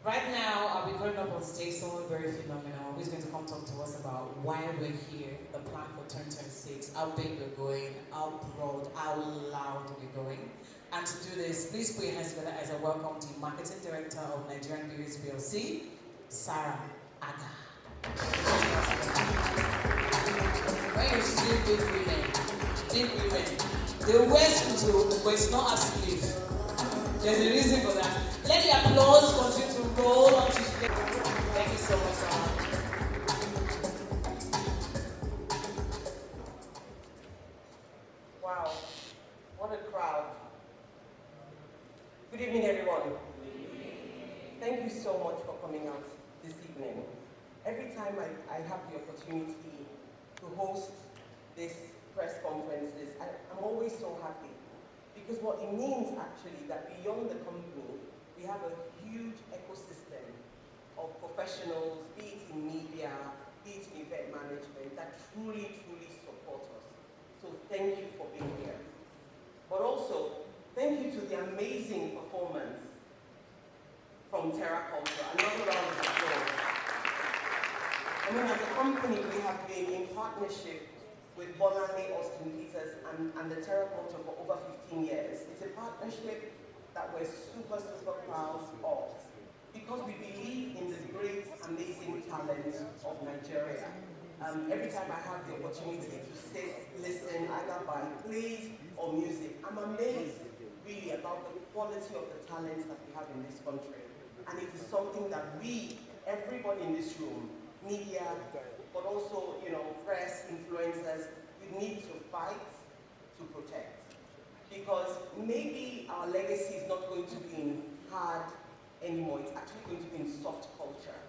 Right now, I'll be going up on stage someone very phenomenal who's going to come talk to us about why we're here, the plan for 2026, how big we're going, how broad, how loud we're going. And to do this, please put your hands together as I welcome the Marketing Director of Nigerian Beauties PLC, Sarah Aga. When you see big women, they wear suits, but it's not as sleeve. There's a reason for that. Let the applause continue to roll until she gets. Thank you so much, Sarah. Wow, what a crowd. Good evening, everyone. Thank you so much for coming out this evening. Every time I have the opportunity to host this press conferences, I'm always so happy. Because what it means actually that beyond the company, we have a huge ecosystem of professionals, be it in media, be it in event management, that truly, truly support us. So thank you for being here. But also, thank you to the amazing performance from Terra Culture. Another round of applause. I mean, as a company, we have been in partnership with Bolanle Austin Peters and the Terra Culture for over 15 years. It's a partnership that we're super, super proud of because we believe in the great, amazing talent of Nigeria. Every time I have the opportunity to sit, listen, either by plays or music, I'm amazed really about the quality of the talents that we have in this country. And it is something that we, everybody in this room, media, but also, press, influencers, we need to fight to protect. Because maybe our legacy is not going to be in hard anymore, it's actually going to be in soft culture.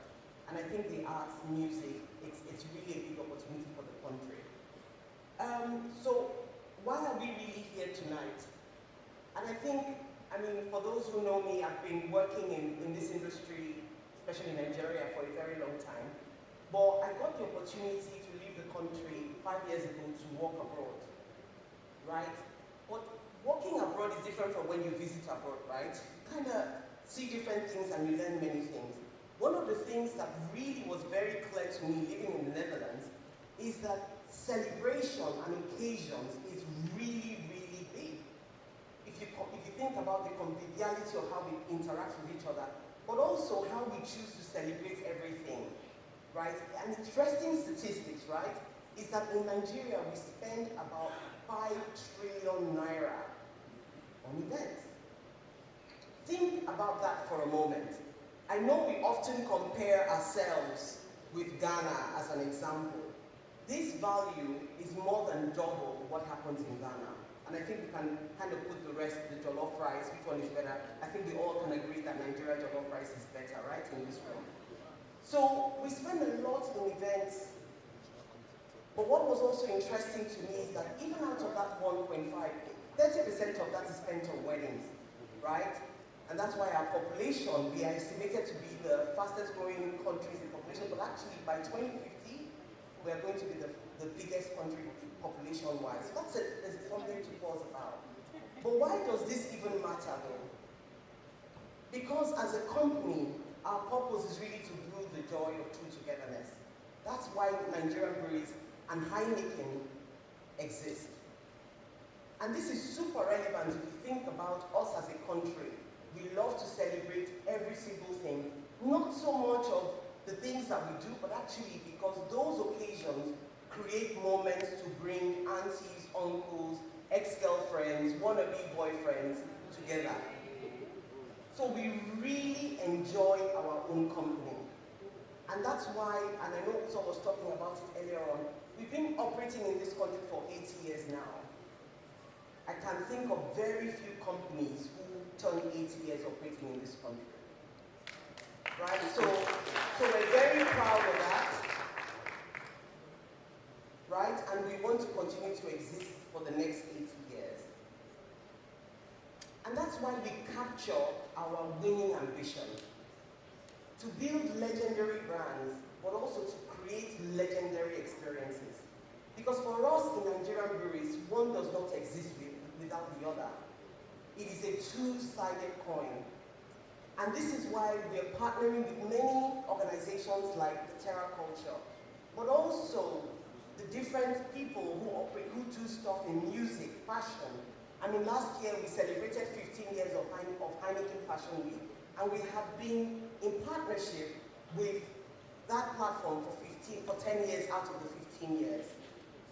And I think the arts, music, it's really a big opportunity for the country. So why are we really here tonight? And I think, for those who know me, I've been working in this industry, especially in Nigeria, for a very long time. But I got the opportunity to leave the country 5 years ago to work abroad, right? But working abroad is different from when you visit abroad, right? You kind of see different things and you learn many things. One of the things that really was very clear to me living in the Netherlands is that celebration and occasions is really, really big. If you think about the conviviality of how we interact with each other, but also how we choose to celebrate everything. Right? An interesting statistics, right, is that in Nigeria we spend about 5 trillion naira on events. Think about that for a moment. I know we often compare ourselves with Ghana as an example. This value is more than double what happens in Ghana. And I think we can kind of put the rest, the jollof rice, which one is better? I think we all can agree that Nigeria jollof rice is better, right, in this room. So we spend a lot in events, but what was also interesting to me is that even out of that 1.5, 30% of that is spent on weddings, right? And that's why our population, we are estimated to be the fastest growing countries in population, but actually by 2050, we are going to be the biggest country population-wise. That's it, there's something to pause about. But why does this even matter though? Because as a company, our purpose is really to brew the joy of true togetherness. That's why Nigerian Breweries and Heineken exist. And this is super relevant if you think about us as a country. We love to celebrate every single thing, not so much of the things that we do, but actually because those occasions create moments to bring aunties, uncles, ex-girlfriends, wannabe boyfriends together. So we really enjoy our own company. And that's why, and I know Uso was talking about it earlier on, we've been operating in this country for 80 years now. I can think of very few companies who turn 80 years operating in this country. Right? So we're very proud of that. Right? And we want to continue to exist for the next 80 years. And that's why we capture our winning ambition. To build legendary brands, but also to create legendary experiences. Because for us in Nigerian breweries, one does not exist without the other. It is a two-sided coin. And this is why we are partnering with many organizations like the Terra Culture, but also the different people who do stuff in music, fashion. I mean, last year we celebrated 15 years of Heineken Fashion Week, and we have been in partnership with that platform for 10 years out of the 15 years.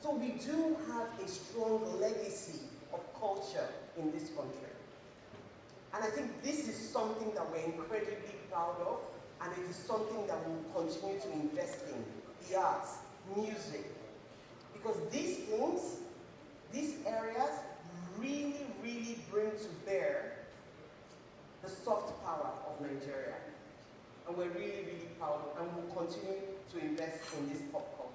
So we do have a strong legacy of culture in this country. And I think this is something that we're incredibly proud of, and it is something that we'll continue to invest in, the arts, music. Because these things, these areas really, really bring to bear the soft power of Nigeria. And we're really, really proud, and we'll continue to invest in this pop culture.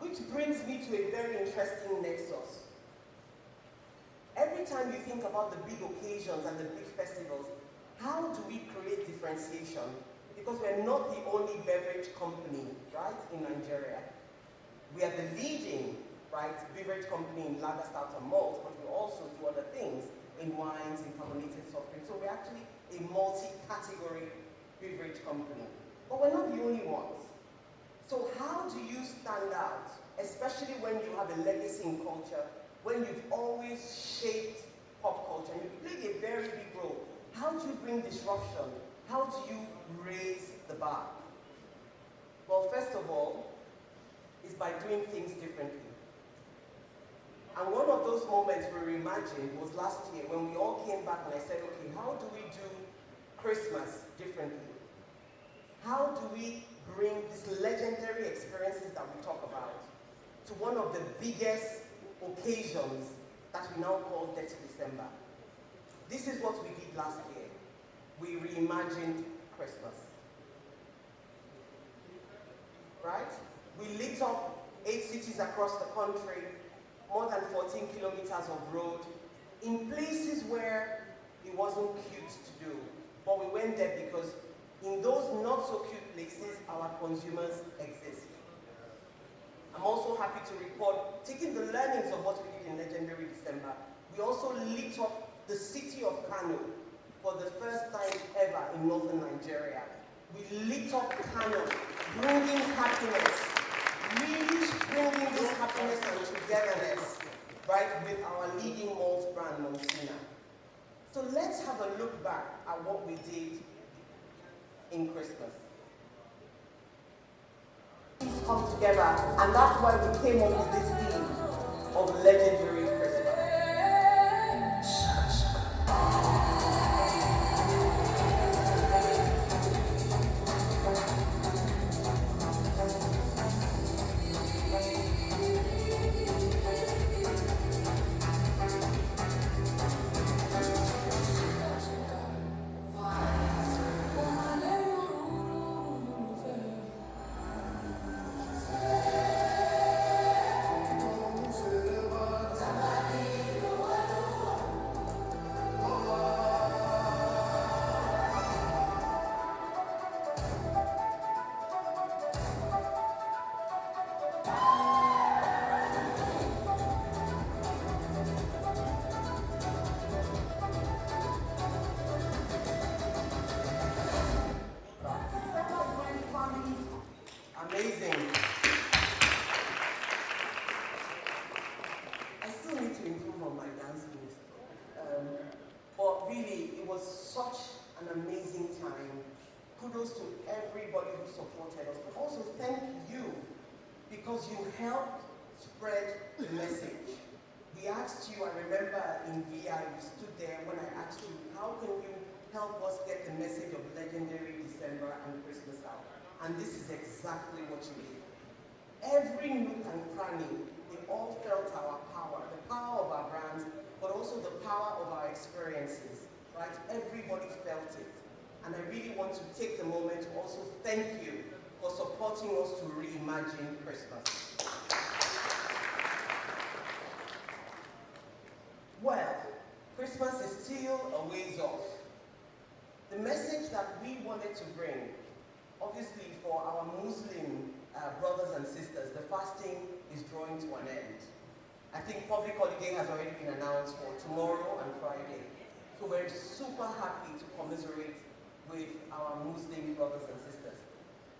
Which brings me to a very interesting nexus. Every time you think about the big occasions and the big festivals, how do we create differentiation? Because we're not the only beverage company, right, in Nigeria. We are the leading, right, beverage company in lager, stout, and malt, but we also do other things in wines, in carbonated soft drinks. So we're actually a multi-category beverage company. But we're not the only ones. So how do you stand out, especially when you have a legacy in culture, when you've always shaped pop culture, and you've played a very big role? How do you bring disruption? How do you raise the bar? Well, first of all, is by doing things differently. And one of those moments we reimagined was last year when we all came back and I said, okay, how do we do Christmas differently? How do we bring these legendary experiences that we talk about to one of the biggest occasions that we now call Dirty December? This is what we did last year. We reimagined Christmas. Right? We lit up 8 cities across the country, more than 14 kilometers of road, in places where it wasn't cute to do. But we went there because in those not so cute places, our consumers exist. I'm also happy to report, taking the learnings of what we did in Legendary December, we also lit up the city of Kano for the first time ever in northern Nigeria. We lit up Kano, bringing happiness, really bringing this happiness and togetherness, right, with our leading malt brand, Monsina. So let's have a look back at what we did in Christmas. Come together, and that's why we came up with this theme of Legendary Christmas. Amazing. I still need to improve on my dance moves. But really, it was such an amazing time. Kudos to everybody who supported us, but also thank you because you helped spread the message. We asked you, I remember in VI, we stood there when I asked you, how can you help us get the message of Legendary December and Christmas out? And this is exactly what you did. Every nook and cranny, they all felt our power, the power of our brands, but also the power of our experiences, right? Everybody felt it. And I really want to take the moment to also thank you for supporting us to reimagine Christmas. Well, Christmas is still a ways off. The message that we wanted to bring, obviously for our Muslim brothers and sisters, the fasting is drawing to an end. I think public holiday has already been announced for tomorrow and Friday. So we're super happy to commiserate with our Muslim brothers and sisters.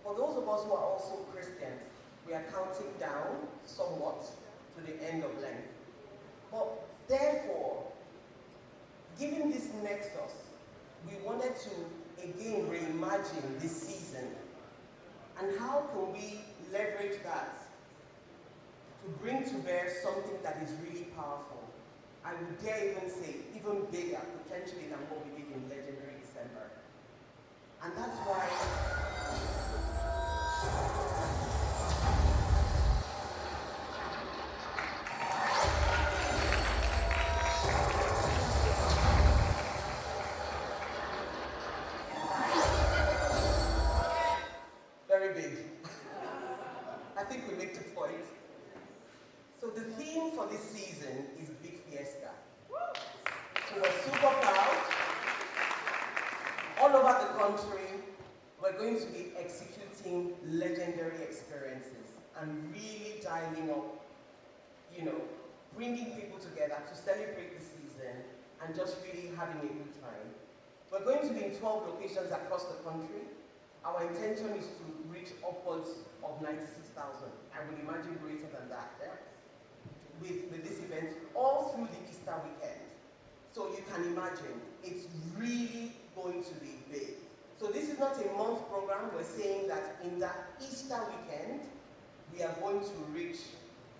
For those of us who are also Christians, we are counting down somewhat to the end of Lent. But therefore, given this nexus, we wanted to again reimagine this season. And how can we leverage that to bring to bear something that is really powerful? I would dare even say, even bigger potentially than what we did in Legendary December. And that's why very big. I think we make the point. So the theme for this season is Big Fiesta. So we're super proud. All over the country, we're going to be executing legendary experiences and really dialing up, bringing people together to celebrate the season and just really having a good time. We're going to be in 12 locations across the country. Our intention is to reach upwards of 96,000. I would imagine greater than that with this event all through the Easter weekend. So you can imagine, it's really going to be big. So this is not a month program. We're saying that in that Easter weekend, we are going to reach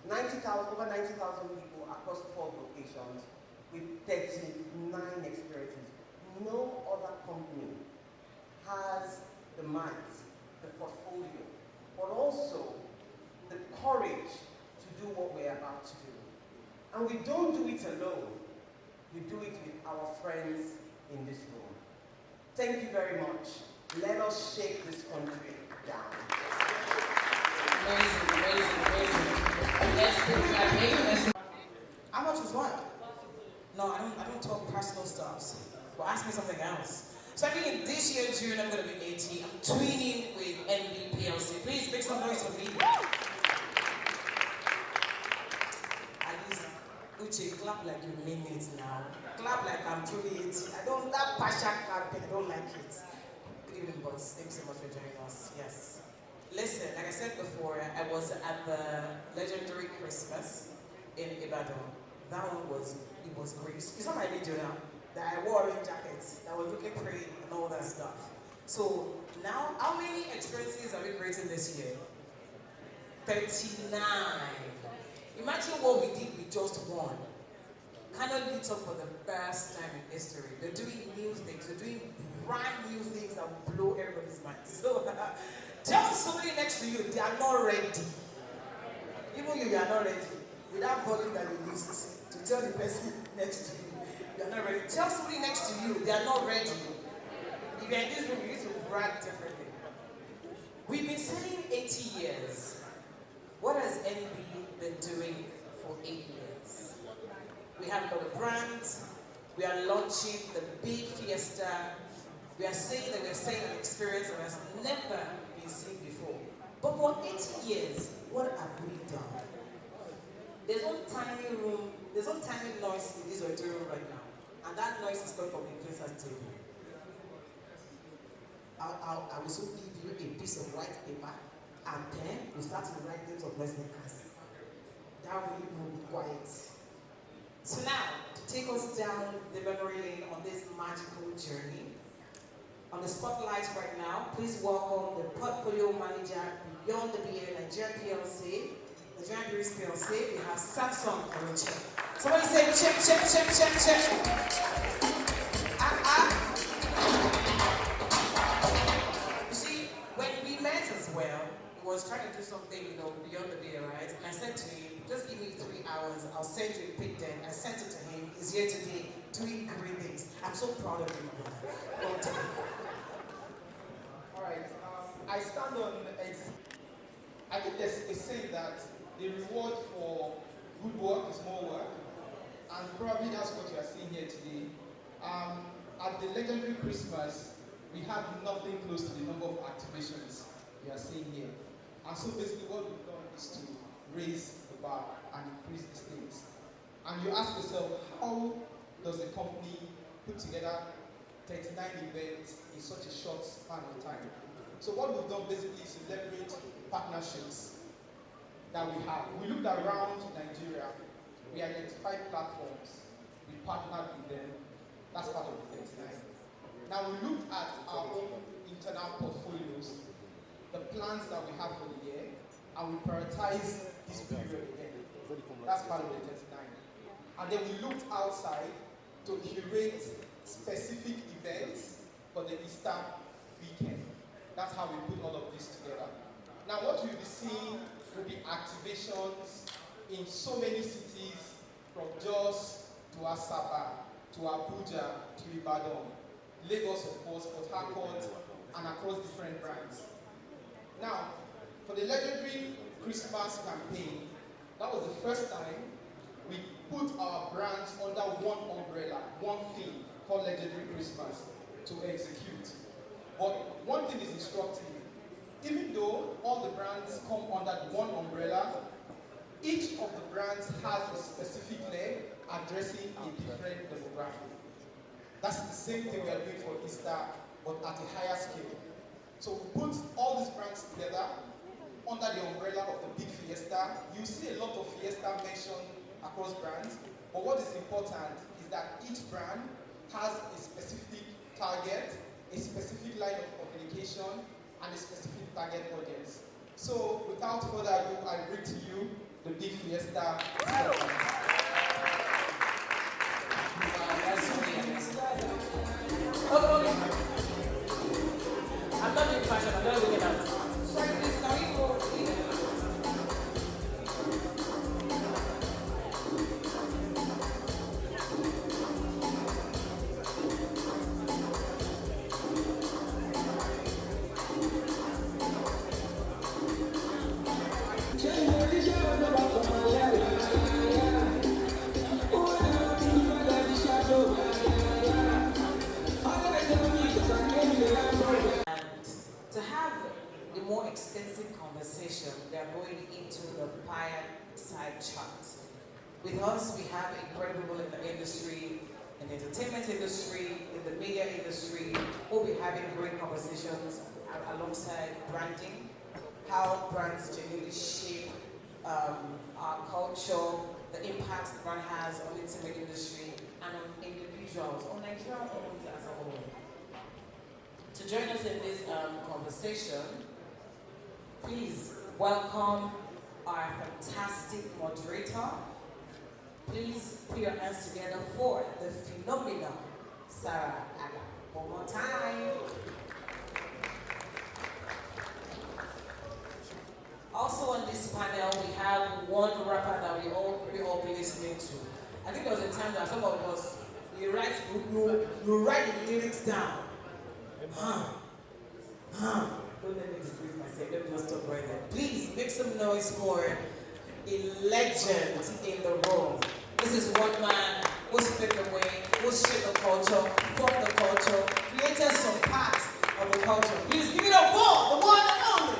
over 90,000 people across 12 locations with 39 experiences. No other company has the might, the portfolio, but also the courage to do what we're about to do. And we don't do it alone. We do it with our friends in this room. Thank you very much. Let us shake this country down. Amazing, amazing, amazing. How much is what? No, I don't talk personal stuff. Well, ask me something else. So I think this year, June, I'm going to be 80. I'm twinning with NBPLC. Please make some noise for me. At least, Uche, clap like you mean it now. Clap like I'm truly 80. That partial clapping, I don't like it. Good evening, boss. Thank you so much for joining us. Yes. Listen, like I said before, I was at the Legendary Christmas in Ibadan. That one was great. It's not my video now. That I wore orange jackets, that was looking pretty and all that stuff. So now, how many experiences are we creating this year? 39. Imagine what we did with just one. Canon lit up for the first time in history. They're doing new things. They're doing brand new things that will blow everybody's minds. So tell somebody next to you, they are not ready. Even you are not ready. With that volume that you used to tell the person next to you, you are not ready. Tell somebody next to you, they are not ready. If you're in this room, you need to brag differently. We've been saying 80 years. What has NB been doing for 8 years? We have got a brand. We are launching the Big Fiesta. We are saying that we're saying an experience that has never been seen before. But for 80 years, what have we done? There's no tiny room, there's no tiny noise in this auditorium right now. And that noise is coming from the Influencers table. I will soon give you a piece of white paper and pen. We start to write names of listeners. That way you will be quiet. So now, to take us down the memory lane on this magical journey, on the spotlight right now, please welcome the portfolio manager beyond the BA Nigerian PLC, Nigerian Breweries PLC. We have Samsung on the check. Somebody say check, check, check, check, check. You see, when we met as well, he was trying to do something, beyond the BA, right? And I said to him, just give me 3 hours, I'll send you a pic then. I sent it to him. He's here today doing great things. I'm so proud of him. Well done. All right. I stand on. I think there's a saying that the reward for good work is more work, and probably that's what you are seeing here today. At the Legendary Christmas, we have nothing close to the number of activations you are seeing here. And so basically what we've done is to raise the bar and increase the stakes. And you ask yourself, how does a company put together 39 events in such a short span of time? So what we've done basically is to leverage partnerships that we have. We looked around Nigeria, we identified platforms, we partnered with them. That's part of the 39. Now we looked at our own internal portfolios, the plans that we have for the year, and we prioritized this period again. That's part of the 39. And then we looked outside to curate specific events for the Easter weekend. That's how we put all of this together. Now what you'll be seeing will be activations in so many cities, from Jos to Asaba, to Abuja, to Ibadan, Lagos of course, Port Harcourt, and across different brands. Now, for the legendary Christmas campaign, that was the first time we put our brands under one umbrella, one theme called Legendary Christmas to execute. But one thing is instructive. Even though all the brands come under one umbrella, each of the brands has a specific leg addressing a different demographic. That's the same thing we are doing for Easter, but at a higher scale. So we put all these brands together under the umbrella of the big Fiesta. You see a lot of Fiesta mentioned across brands, but what is important is that each brand has a specific target, a specific line of communication, and a specific target audience. So without further ado, I bring to you the big Fiesta. I'm not doing fashion, I'm not looking at. Sorry, please, can we go? More extensive conversation, we are going into the fireside chat. With us, we have incredible people in the industry, in the entertainment industry, in the media industry. We'll be having great conversations alongside branding, how brands genuinely shape our culture, the impact the brand has on the entertainment industry and on individuals, on Nigerians as a whole. To join us in this conversation, please welcome our fantastic moderator. Please put your hands together for the phenomenal Sarah Aga. One more time. Also on this panel, we have one rapper that we all be listening to. I think there was a time that some of us, you write the lyrics down. Don't let me disgrace myself, let me just stop right there. Please make some noise for a legend in the room. This is one man who split the way, who shaped the culture, formed the culture, created some parts of the culture. Please give it up for the one and only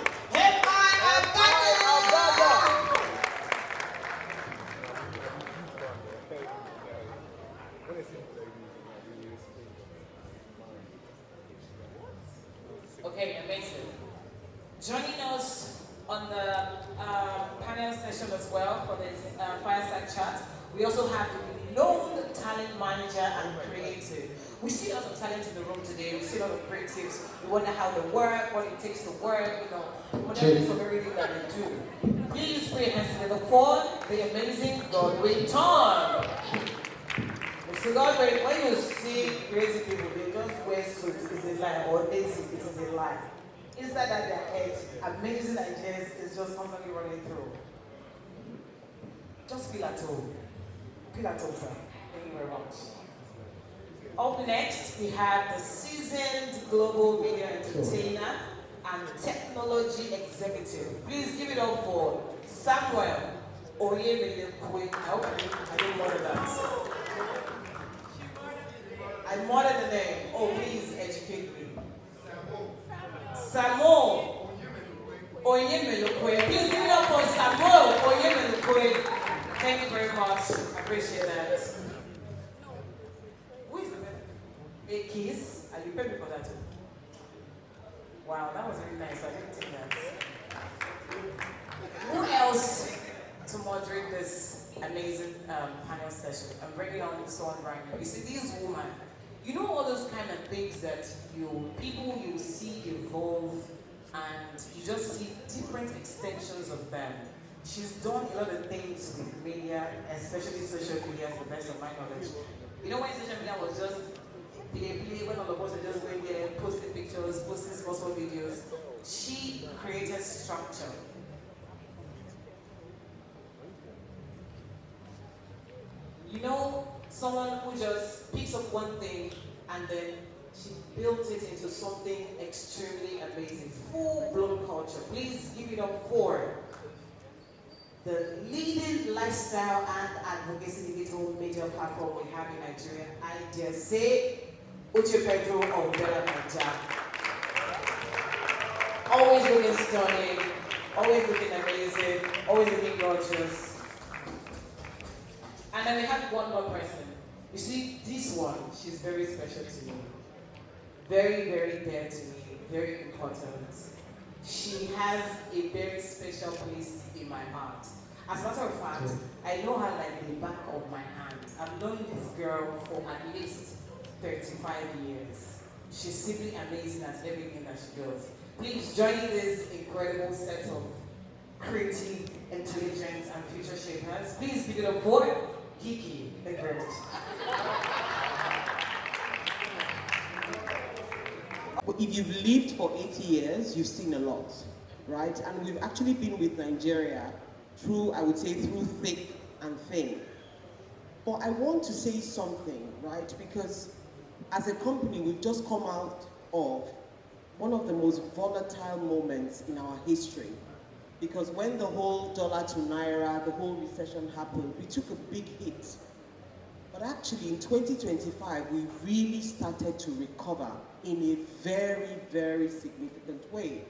Okay, amazing. Joining us on the panel session as well for this fireside chat, we also have the known talent manager and creative. We see a lot of talent in the room today. We see a lot of creatives. We wonder how they work, what it takes to work, we wonder of everything that they do. Please put your hands together for the amazing Godwin Tom. So Godwin, when you see creative people, they just wear suits, it's a lie, or they think it is a lie. Inside that their head, amazing ideas is just constantly running through. Just feel at home. Feel at home, sir. Thank you very much. Up next, we have the seasoned global media entertainer and technology executive. Please give it up for Samuel Oyemele-Kwe. I hope I didn't murder that. I murdered the name. Oh, please educate me. Samo Onyemelukoye. Please give it up for Samuel Onyemelukoye. Thank you very much. I appreciate that. Who is the best? A kiss? Are you prepared for that too? Wow, that was really nice. I didn't think that. Who else to moderate this amazing panel session? I'm bringing on someone right now. You see, these women, you know all those kind of things that people you see evolve and you just see different extensions of them. She's done a lot of things with media, especially social media, to the best of my knowledge. You know when social media was just when all of us were just going there, posting pictures, posting small videos, she created structure. You know, someone who just picks up one thing and then she built it into something extremely amazing. Full-blown culture. Please give it up for the leading lifestyle and advocacy digital media platform we have in Nigeria. I dare say, Uche Pedro of Bella Naija. Always looking stunning, always looking amazing, always looking gorgeous. And then we have one more person. You see, this one, she's very special to me. Very, very dear to me, very important. She has a very special place in my heart. As a matter of fact, I know her like the back of my hand. I've known this girl for at least 35 years. She's simply amazing at everything that she does. Please join in this incredible set of creative, intelligent, and future shapers. Please give it up for Kiki. Thank you very much. If you've lived for 80 years, you've seen a lot, right? And we've actually been with Nigeria through, I would say, through thick and thin. But I want to say something, right? Because as a company, we've just come out of one of the most volatile moments in our history. Because when the whole dollar to naira, the whole recession happened, we took a big hit. But actually in 2025, we really started to recover in a very, very significant way,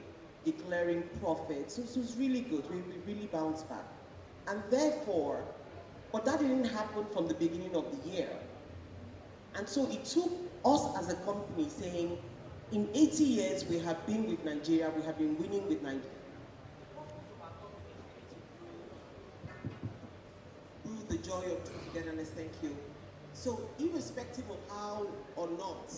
declaring profits. So it was really good. We really bounced back. And therefore, but that didn't happen from the beginning of the year. And so it took us as a company saying, in 80 years we have been with Nigeria, we have been winning with Nigeria. Through the joy of togetherness, thank you. So irrespective of how or not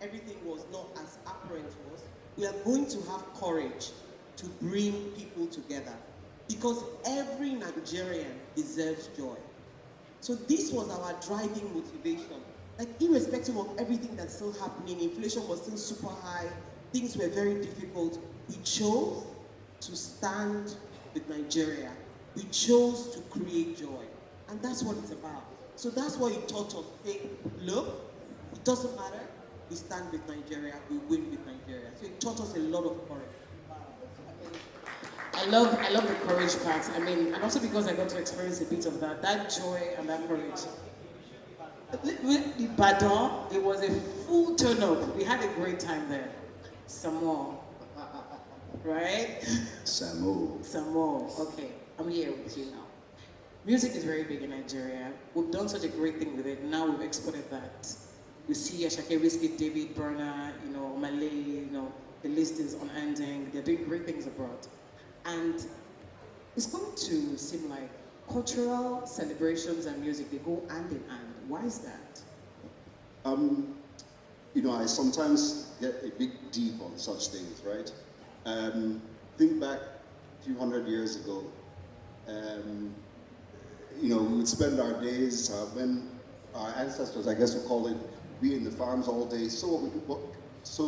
everything was not as apparent to us, we are going to have courage to bring people together because every Nigerian deserves joy. So this was our driving motivation. Like irrespective of everything that's still happening, inflation was still super high, things were very difficult, we chose to stand with Nigeria. We chose to create joy. And that's what it's about. So that's what it taught us. Say, look, it doesn't matter. We stand with Nigeria, we win with Nigeria. So it taught us a lot of courage. I love the courage part. I mean, and also because I got to experience a bit of that joy and that courage. With the Badon, it was a full turn up. We had a great time there. Some more. Right? Some more. Okay, I'm here with you now. Music is very big in Nigeria. We've done such a great thing with it. Now we've exported that. You see Ashake Whiskey, David Burner, Malay, the list is unending. They're doing great things abroad. And it's going to seem like cultural celebrations and music, they go hand in hand. Why is that? I sometimes get a bit deep on such things, right? Think back a few hundred years ago. We would spend our days when our ancestors, I guess we call it, be in the farms all day, so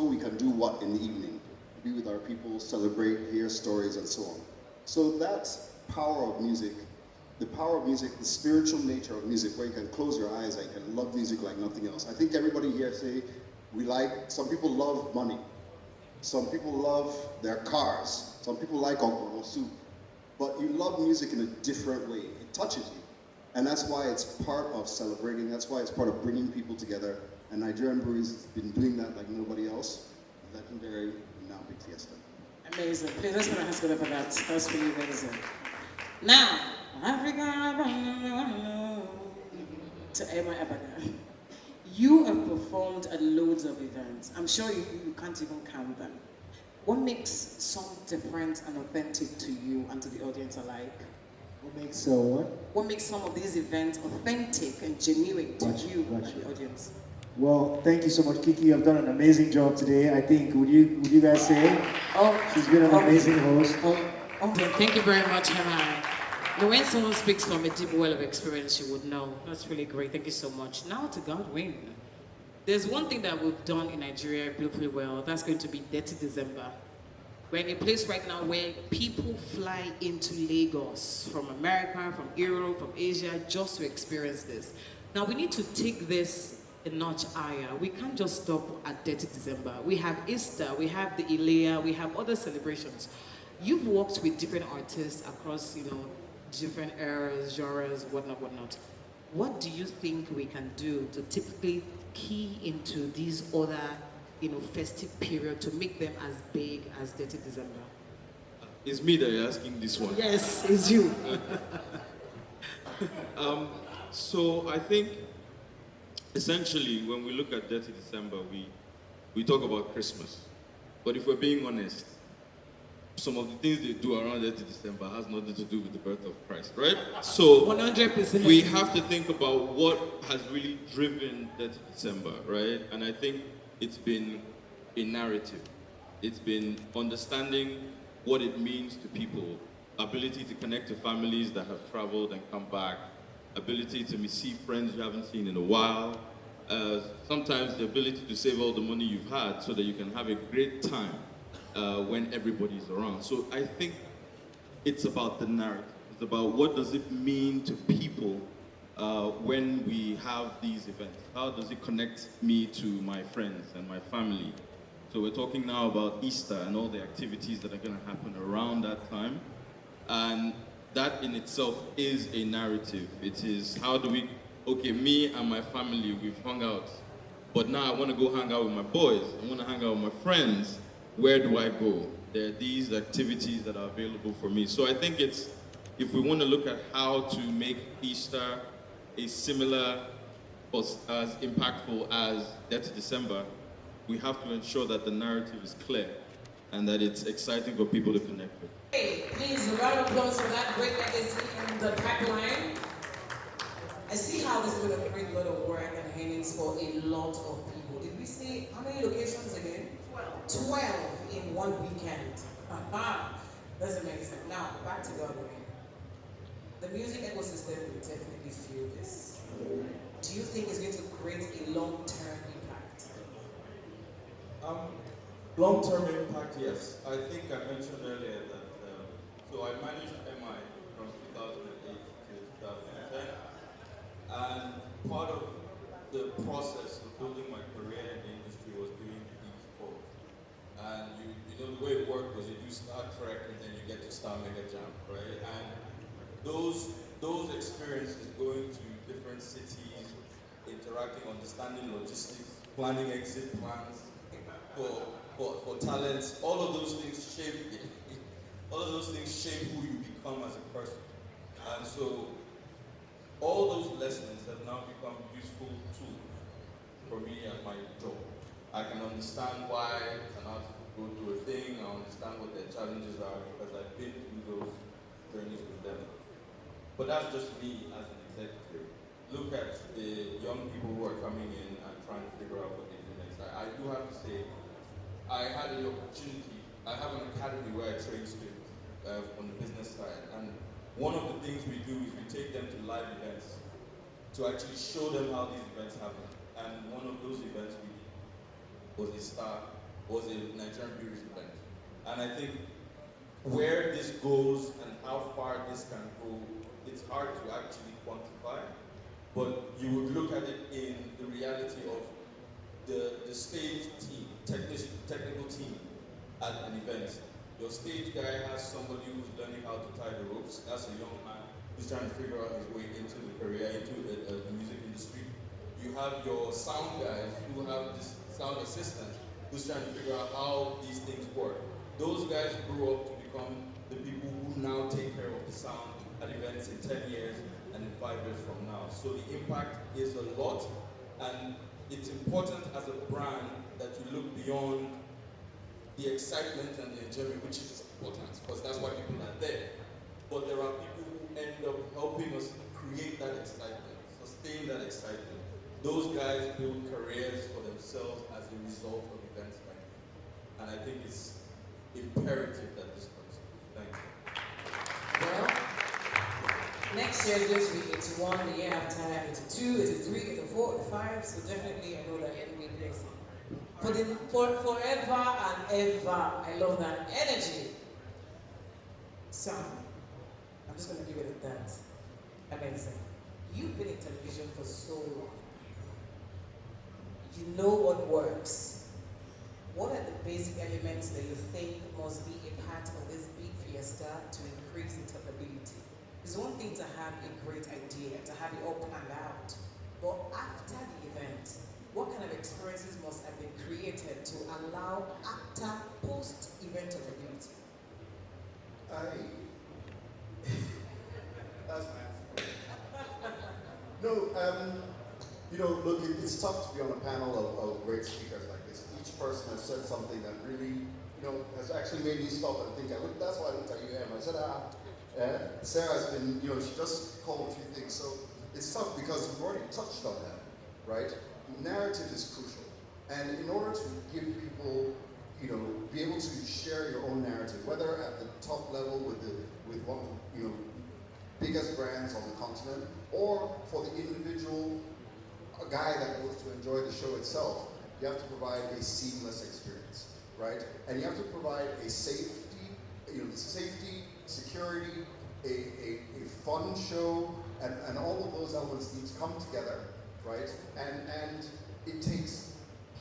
we can do what in the evening? Be with our people, celebrate, hear stories, and so on. So that power of music, the spiritual nature of music, where you can close your eyes and you can love music like nothing else. I think everybody here say, some people love money. Some people love their cars. Some people like Okoro soup. But you love music in a different way. It touches you. And that's why it's part of celebrating. That's why it's part of bringing people together. And Nigerian Breweries has been doing that like nobody else. Legendary, now Big Fiesta. Amazing. amazing. Please, let's put our hands together for that. That's really amazing. Now, Africa, to Emma Abaga. You have performed at loads of events. I'm sure you can't even count them. What makes some different and authentic to you and to the audience alike? What makes what? What makes some of these events authentic and genuine to you and the audience? Well, thank you so much, Kiki. You've done an amazing job today. I think. Would you guys say? Oh, she's been an amazing host. Thank you very much, Hannah. Now, when someone speaks from a deep well of experience, you would know. That's really great. Thank you so much. Now to Godwin. There's one thing that we've done in Nigeria beautifully well. That's going to be Dirty December. We're in a place right now where people fly into Lagos from America, from Europe, from Asia, just to experience this. Now, we need to take this a notch higher. We can't just stop at Dirty December. We have Easter, we have the Ilea, we have other celebrations. You've worked with different artists across, different eras, genres, whatnot. What do you think we can do to typically key into these other, festive period to make them as big as Dirty December? It's me that you're asking this one. Yes, it's you. So I think, essentially, when we look at Dirty December, we talk about Christmas. But if we're being honest, some of the things they do around Dirty December has nothing to do with the birth of Christ, right? So 100%. we have to think about what has really driven Dirty December, right? And I think it's been a narrative. It's been understanding what it means to people, ability to connect to families that have traveled and come back, ability to see friends you haven't seen in a while, sometimes the ability to save all the money you've had so that you can have a great time when everybody's around. So I think it's about the narrative. It's about what does it mean to people when we have these events. How does it connect me to my friends and my family? So we're talking now about Easter and all the activities that are going to happen around that time. And that in itself is a narrative. It is how do we, me and my family, we've hung out. But now I want to go hang out with my boys. I want to hang out with my friends. Where do I go? There are these activities that are available for me. So I think it's, if we want to look at how to make Easter a similar or as impactful as Dirty December, we have to ensure that the narrative is clear and that it's exciting for people to connect with. Hey, please, a round of applause for that great legacy in the pipeline. I see how this is going to create a lot of work and hangings for a lot of people. Did we say how many locations again? 12 in one weekend. That's amazing. Now, back to Godwin. The music ecosystem will definitely feel this. Do you think it's going to create a long-term impact? Long-term impact, yes. I think I mentioned earlier that, so I managed MI from 2008 to 2010. And part of the process of building my career in the industry was doing each sport. And you know the way it worked was you do Star Trek and then you get to Star Mega Jam, right? And those experiences, going to different cities, interacting, understanding logistics, planning exit plans for talents, all of those things shape who you become as a person. And so all those lessons have now become useful tools for me at my job. I can understand why an artist would go through a thing, I understand what their challenges are because I've been through those journeys with them. But that's just me as an executive. Look at the young people who are coming in and trying to figure out what they do next. I do have to say, I had the opportunity, I have an academy where I train students on the business side. And one of the things we do is we take them to live events to actually show them how these events happen. And one of those events we did was a Nigerian Breweries event. And I think where this goes and how far this can go, it's hard to actually quantify. But you would look at it in the reality of the stage team, technical team at an event. Your stage guy has somebody who's learning how to tie the ropes. That's a young man who's trying to figure out his way into the career, into the music industry. You have your sound guys who have this sound assistant who's trying to figure out how these things work. Those guys grew up to become the people who now take care of the sound at events in 10 years and in 5 years from now. So the impact is a lot, and it's important as a brand that you look beyond the excitement and the enjoyment, which is important, because that's why people are there. But there are people who end up helping us create that excitement, sustain that excitement. Those guys build careers for themselves as a result of events like that. And I think it's imperative that this comes. Thank you. Well, next year is going to be 81, the year after 82, 83, 84, 85, so definitely I know that it will be place. For forever and ever, I love that energy. So, I'm just going to leave it at that. Amazing. You've been in television for so long. You know what works. What are the basic elements that you think must be a part of this big fiesta to increase its availability? It's one thing to have a great idea, to have it all planned out. But after the event, what kind of experiences must have been created to allow after post-event availability? That's my answer. No, you know, look, it's tough to be on a panel of great speakers like this. Each person has said something that really, you know, has actually made me stop and think. That's why I looked at you, Em. I said, Sarah's been, you know, she just called a few things. So it's tough because we've already touched on that, right? Narrative is crucial. And in order to give people, you know, be able to share your own narrative, whether at the top level with one, you know, biggest brands on the continent, or for the individual guy that wants to enjoy the show itself, you have to provide a seamless experience, right? And you have to provide a safety, you know, security, a fun show, and all of those elements need to come together, right? And it takes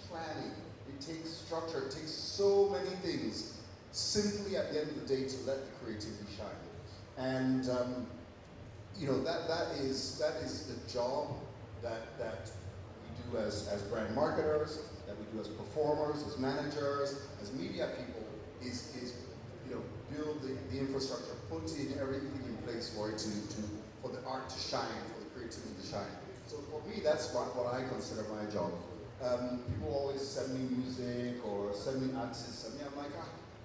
planning, it takes structure, it takes so many things simply at the end of the day to let the creativity shine. And you know, that is the job that we do as brand marketers, that we do as performers, as managers, as media people, is you know, build the infrastructure, put in everything in place for it for the art to shine, for the creativity to shine. So for me, that's what I consider my job. People always send me music or send me artists, and I'm like,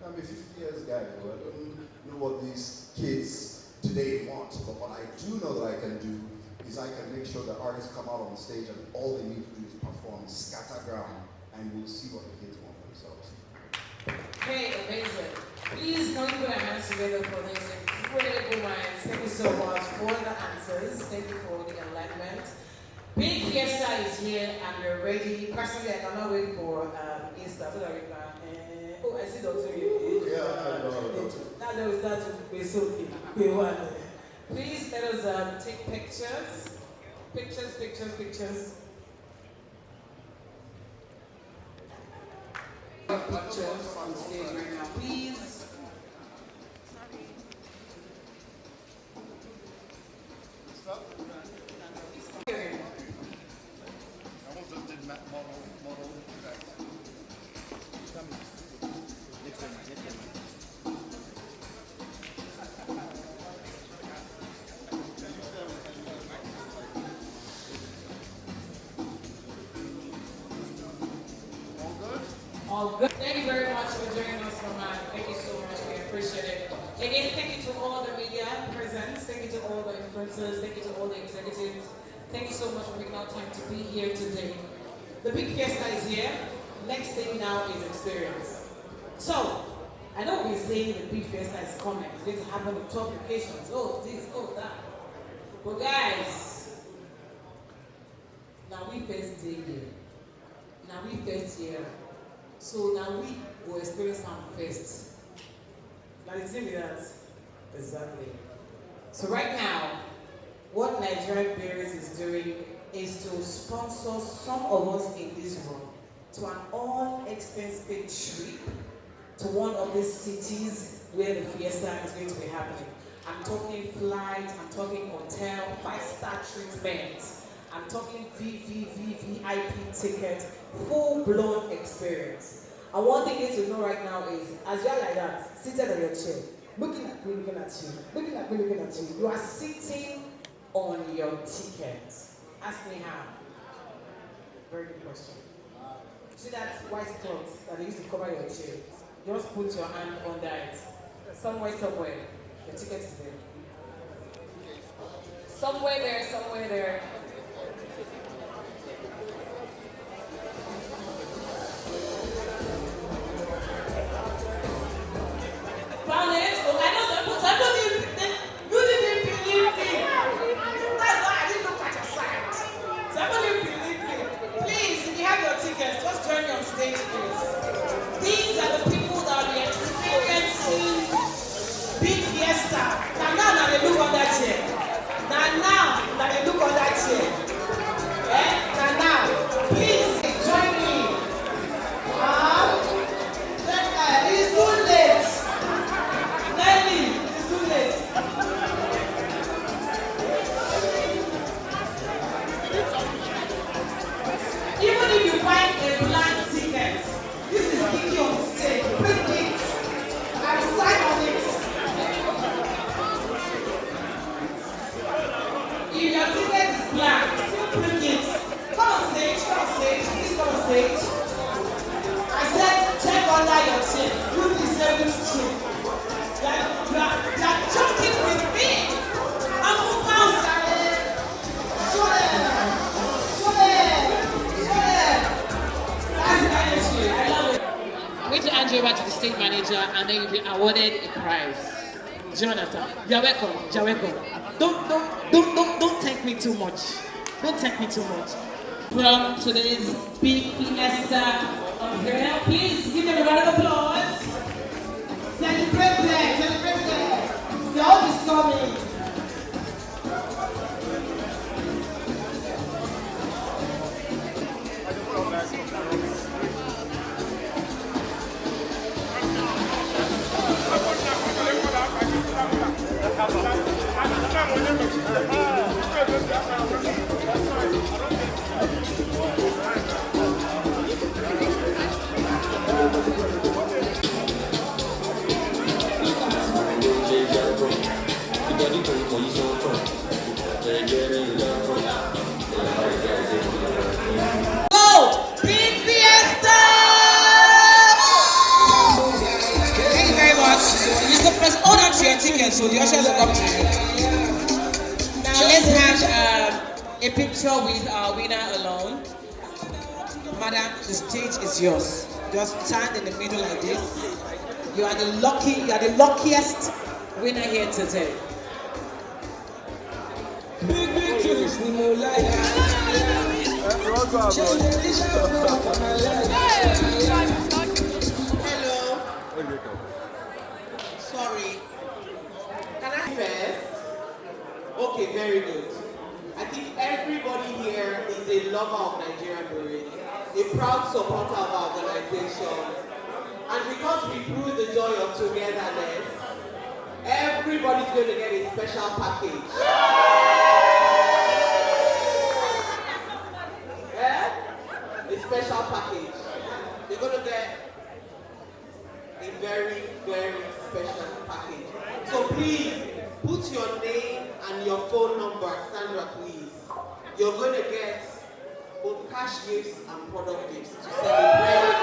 I'm a 50 years guy, I don't know what these kids today want, but what I do know that I can do is I can make sure that artists come out on stage and all they need to do is perform, scatter ground, and we'll see what the kids want themselves. Okay, amazing. Please, can we put our hands together for these incredible minds? Thank you so much for the answers. Thank you for the enlightenment. Big Fiesta is here and we're ready. Personally, I cannot wait for Easter so that we can. Oh, I see Dr. Yeah, I know. That will be so good. Please let us take pictures. Pictures. Pictures on stage right now, please. All good. Thank you very much for joining us, Mama. Thank you so much. We appreciate it. Again, thank you to all the media present. Thank you to all the influencers. Thank you to all the executives. Thank you so much for making our time to be here today. The big fiesta is here. Next thing now is experience. So, I know we're saying the big fiesta is coming. It's going to happen on top locations. Oh, this, oh, that. But guys, now we first day here. Now we first year. So now we will experience some first. Now you see me that? Exactly. So right now, what Nigerian Berries is doing is to sponsor some of us in this room to an all-expense paid trip to one of these cities where the fiesta is going to be happening. I'm talking flights, I'm talking hotel, 5-star treatment, I'm talking VIP ticket, full-blown experience. And one thing you need to know right now is, as you're like that, seated on your chair, looking at me, looking at you, looking at me, looking at you, you are sitting on your ticket. Ask me how. Very good question. See that white cloth that they used to cover your chair? Just put your hand under it. Somewhere, your ticket is there. Somewhere there. Found it? Oh, I know somebody you didn't believe me. That's why I didn't look at your side. Somebody believe me. Please, if you have your tickets, just join me on stage, please. These are the people that will be experiencing big Fiesta. Now they look on that chair. Now they look on that chair. Now, please join me. It's too late. Nelly, it's too late. Even if you buy a blank ticket, this is Kiki on the stage. Print it and sign on it. If your ticket is blank, print it. Come on stage, please come on stage. I said, check under your chin. You deserve this chin. You're joking with me. I'm a bouncer. Show them. That's the energy. I love it. I'm going to hand you over to the state manager and then you'll be awarded a prize. Do you understand? You're welcome. Don't thank me too much. From today's big Fiesta of here, please give them a round of applause. Celebrate there. The hope is coming. Go! Big Fiesta! Thank you very much. You can press hold on to your ticket so the ushers will come to you. Now let's have a picture with our winner alone. Madam, the stage is yours. Just stand in the middle like this. You are the luckiest winner here today. Big things we more like. Hello. Sorry. Can I first? Okay, very good. I think everybody here is a lover of Nigerian parade, a proud supporter of our organization. And because we brew the joy of togetherness, everybody's going to get a special package. A special package. You're going to get a very, very special package. So please, put your name and your phone number, Sandra, please. You're going to get both cash gifts and product gifts to celebrate.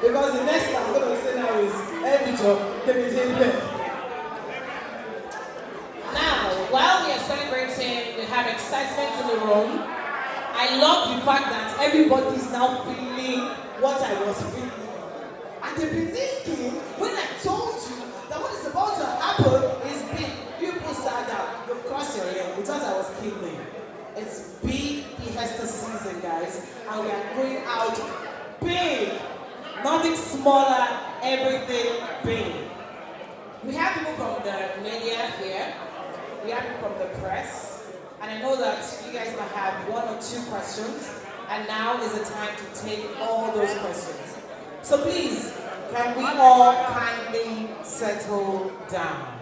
Because the next thing I'm going to say now is now, while we are celebrating, we have excitement in the room. I love the fact that everybody is now feeling what I was feeling. I And they've been thinking, when I told you that what is about to happen is big. People sat down, you cross your leg, because I was killing. It's big Fiesta season, guys, and we are going out big. Nothing smaller, everything big. We have people from the media here, we have people from the press, and I know that you guys might have one or two questions, and now is the time to take all those questions. So please, can we all kindly settle down?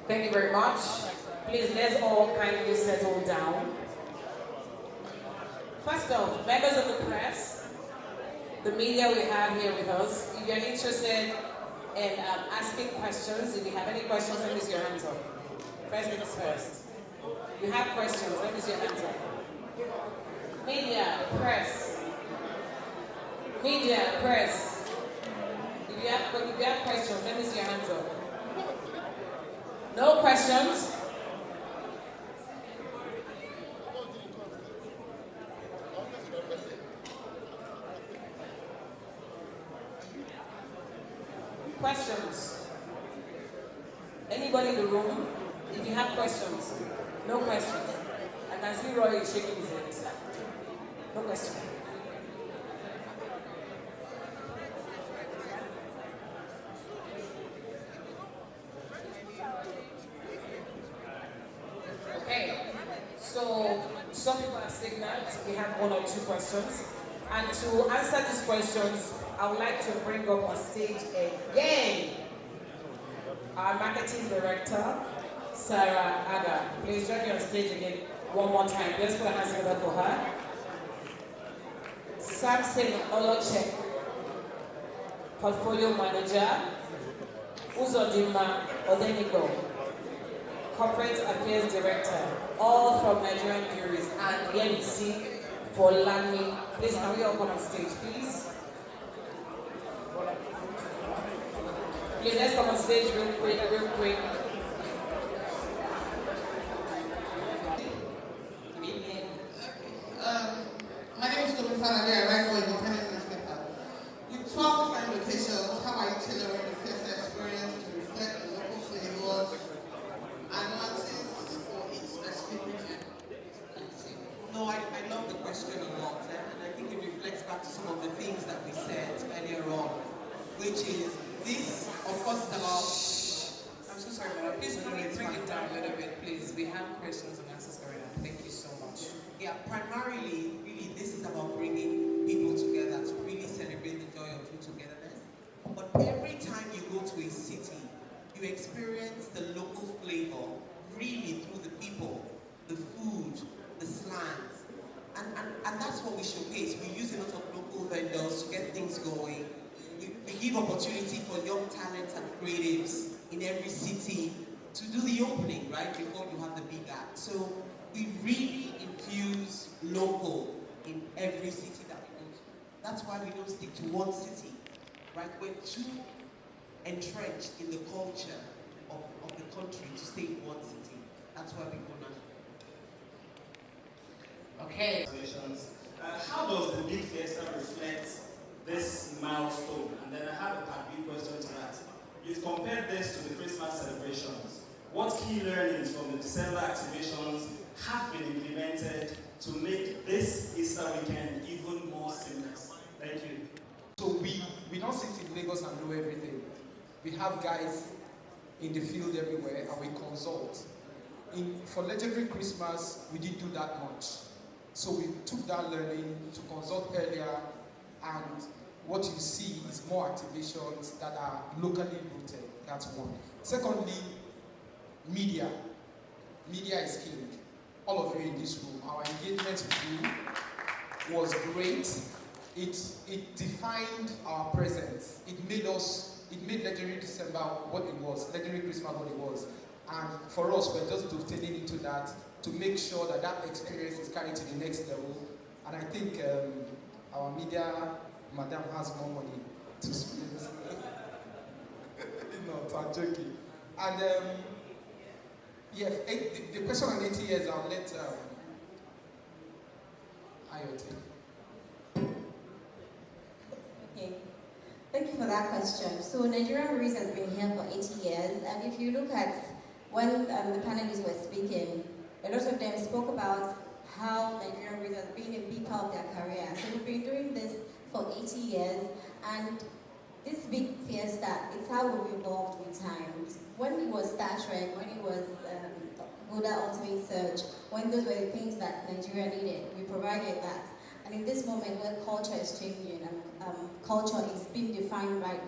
Thank you very much. Please, let's all kindly settle down. First off, members of the press, the media we have here with us, if you're interested in asking questions, if you have any questions, let me see your hands up. First things first. You have questions, let me see your hands up. Media, press. Media, press. If you have questions, let me see your hands up. No questions? Questions? Anybody in the room? If you have questions? No questions. I can see Roy is shaking his head. No question. Okay. So some people are signaled. We have one or two questions. And to answer these questions, I would like to bring up on stage again our marketing director, Sarah Aga. Please join me on stage again one more time. Let's put our hands together for her. Samson Oloche, portfolio manager. Uzodima Odenigo, corporate affairs director. All from Nigerian Breweries. And here we see for Lami. Please, can we all come on stage, please? Please, let's come on stage real quick. My name is Dr. Fanabe. I write for Independent Newspaper. With 12 different locations, how are you tailoring the Fiesta experience to reflect the local flavors and nuances for each specific region? No, I love the question a lot, and I think it reflects back to some of the things that we said earlier on, which is this, of course, is about. I'm so sorry, but please bring it down a little bit, please. We have questions and answers going on. Thank you so much. Yeah, primarily, really, this is about bringing people together to really celebrate the joy of true togetherness. But every time you go to a city, you experience the local flavor really through the people, the food, the slangs. And that's what we showcase. We use a lot of local vendors to get things going. We give opportunity for young talents and creatives in every city to do the opening, right, before you have the big act. So we really infuse local in every city that we go to. That's why we don't stick to one city, right? We're too entrenched in the culture of the country to stay in one city. That's why we go national. Okay. How does the Big Fiesta reflect this milestone? And then I have a part B question to that. You've compared this to the Christmas celebrations. What key learnings from the December activations have been implemented to make this Easter weekend even more seamless? Thank you. So we don't sit in Lagos and know everything. We have guys in the field everywhere and we consult. For Legendary Christmas, we didn't do that much. So we took that learning to consult earlier, and what you see is more activations that are locally rooted. That's one. Secondly, media. Media is king. All of you in this room, our engagement with you was great. It defined our presence. It made Legendary December what it was, Legendary Christmas what it was. And for us, we're just dovetailing into that to make sure that that experience is carried to the next level. And I think our media madam has more money to spend. No, I'm joking. And yeah, the question on 80 years, I'll let Ayo take. Okay. that question. So Nigerian Breweries has been here for 80 years, and if you look at when the panelists were speaking, a lot of them spoke about how Nigerian Breweries has been a big part of their career. So we've been doing this for 80 years, and this big fiesta, it's how we've evolved with time. When it was Star Trek, when it was Buddha Ultimate Search, when those were the things that Nigeria needed, we provided that. And in this moment where culture is changing and culture is being defined by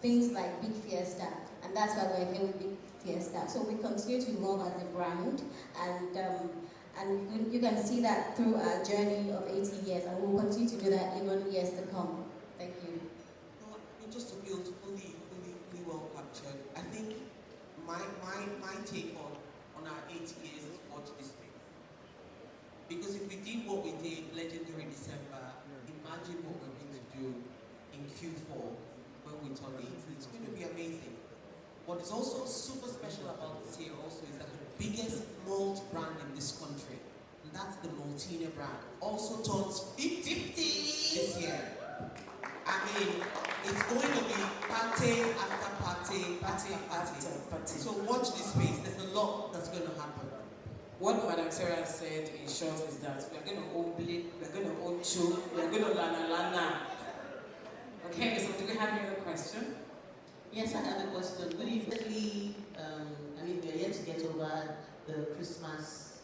things like Big Fiesta, and that's why we're here with Big Fiesta. So we continue to evolve as a brand, and you can see that through our journey of 80 years, and we'll continue to do that even years to come. Thank you. Well, just to build fully well captured, I think my take on our 80 years is watch this space. Because if we did what we did legendary December, imagine what we're going to do in Q4 when we turn 80. It's going to be amazing. What is also super special about this year also is that the biggest malt brand in this country, and that's the Maltina brand, also turns 50 this year. I mean, it's going to be party after party, party after party. So watch this space. There's a lot that's going to happen. What Madam Sarah said in short is that we're going to own Blake, we're going to own Chu, we're going to Lana. Okay, so do we have any other question? Yes, I have a question. Good evening. I mean, we are yet to get over the Christmas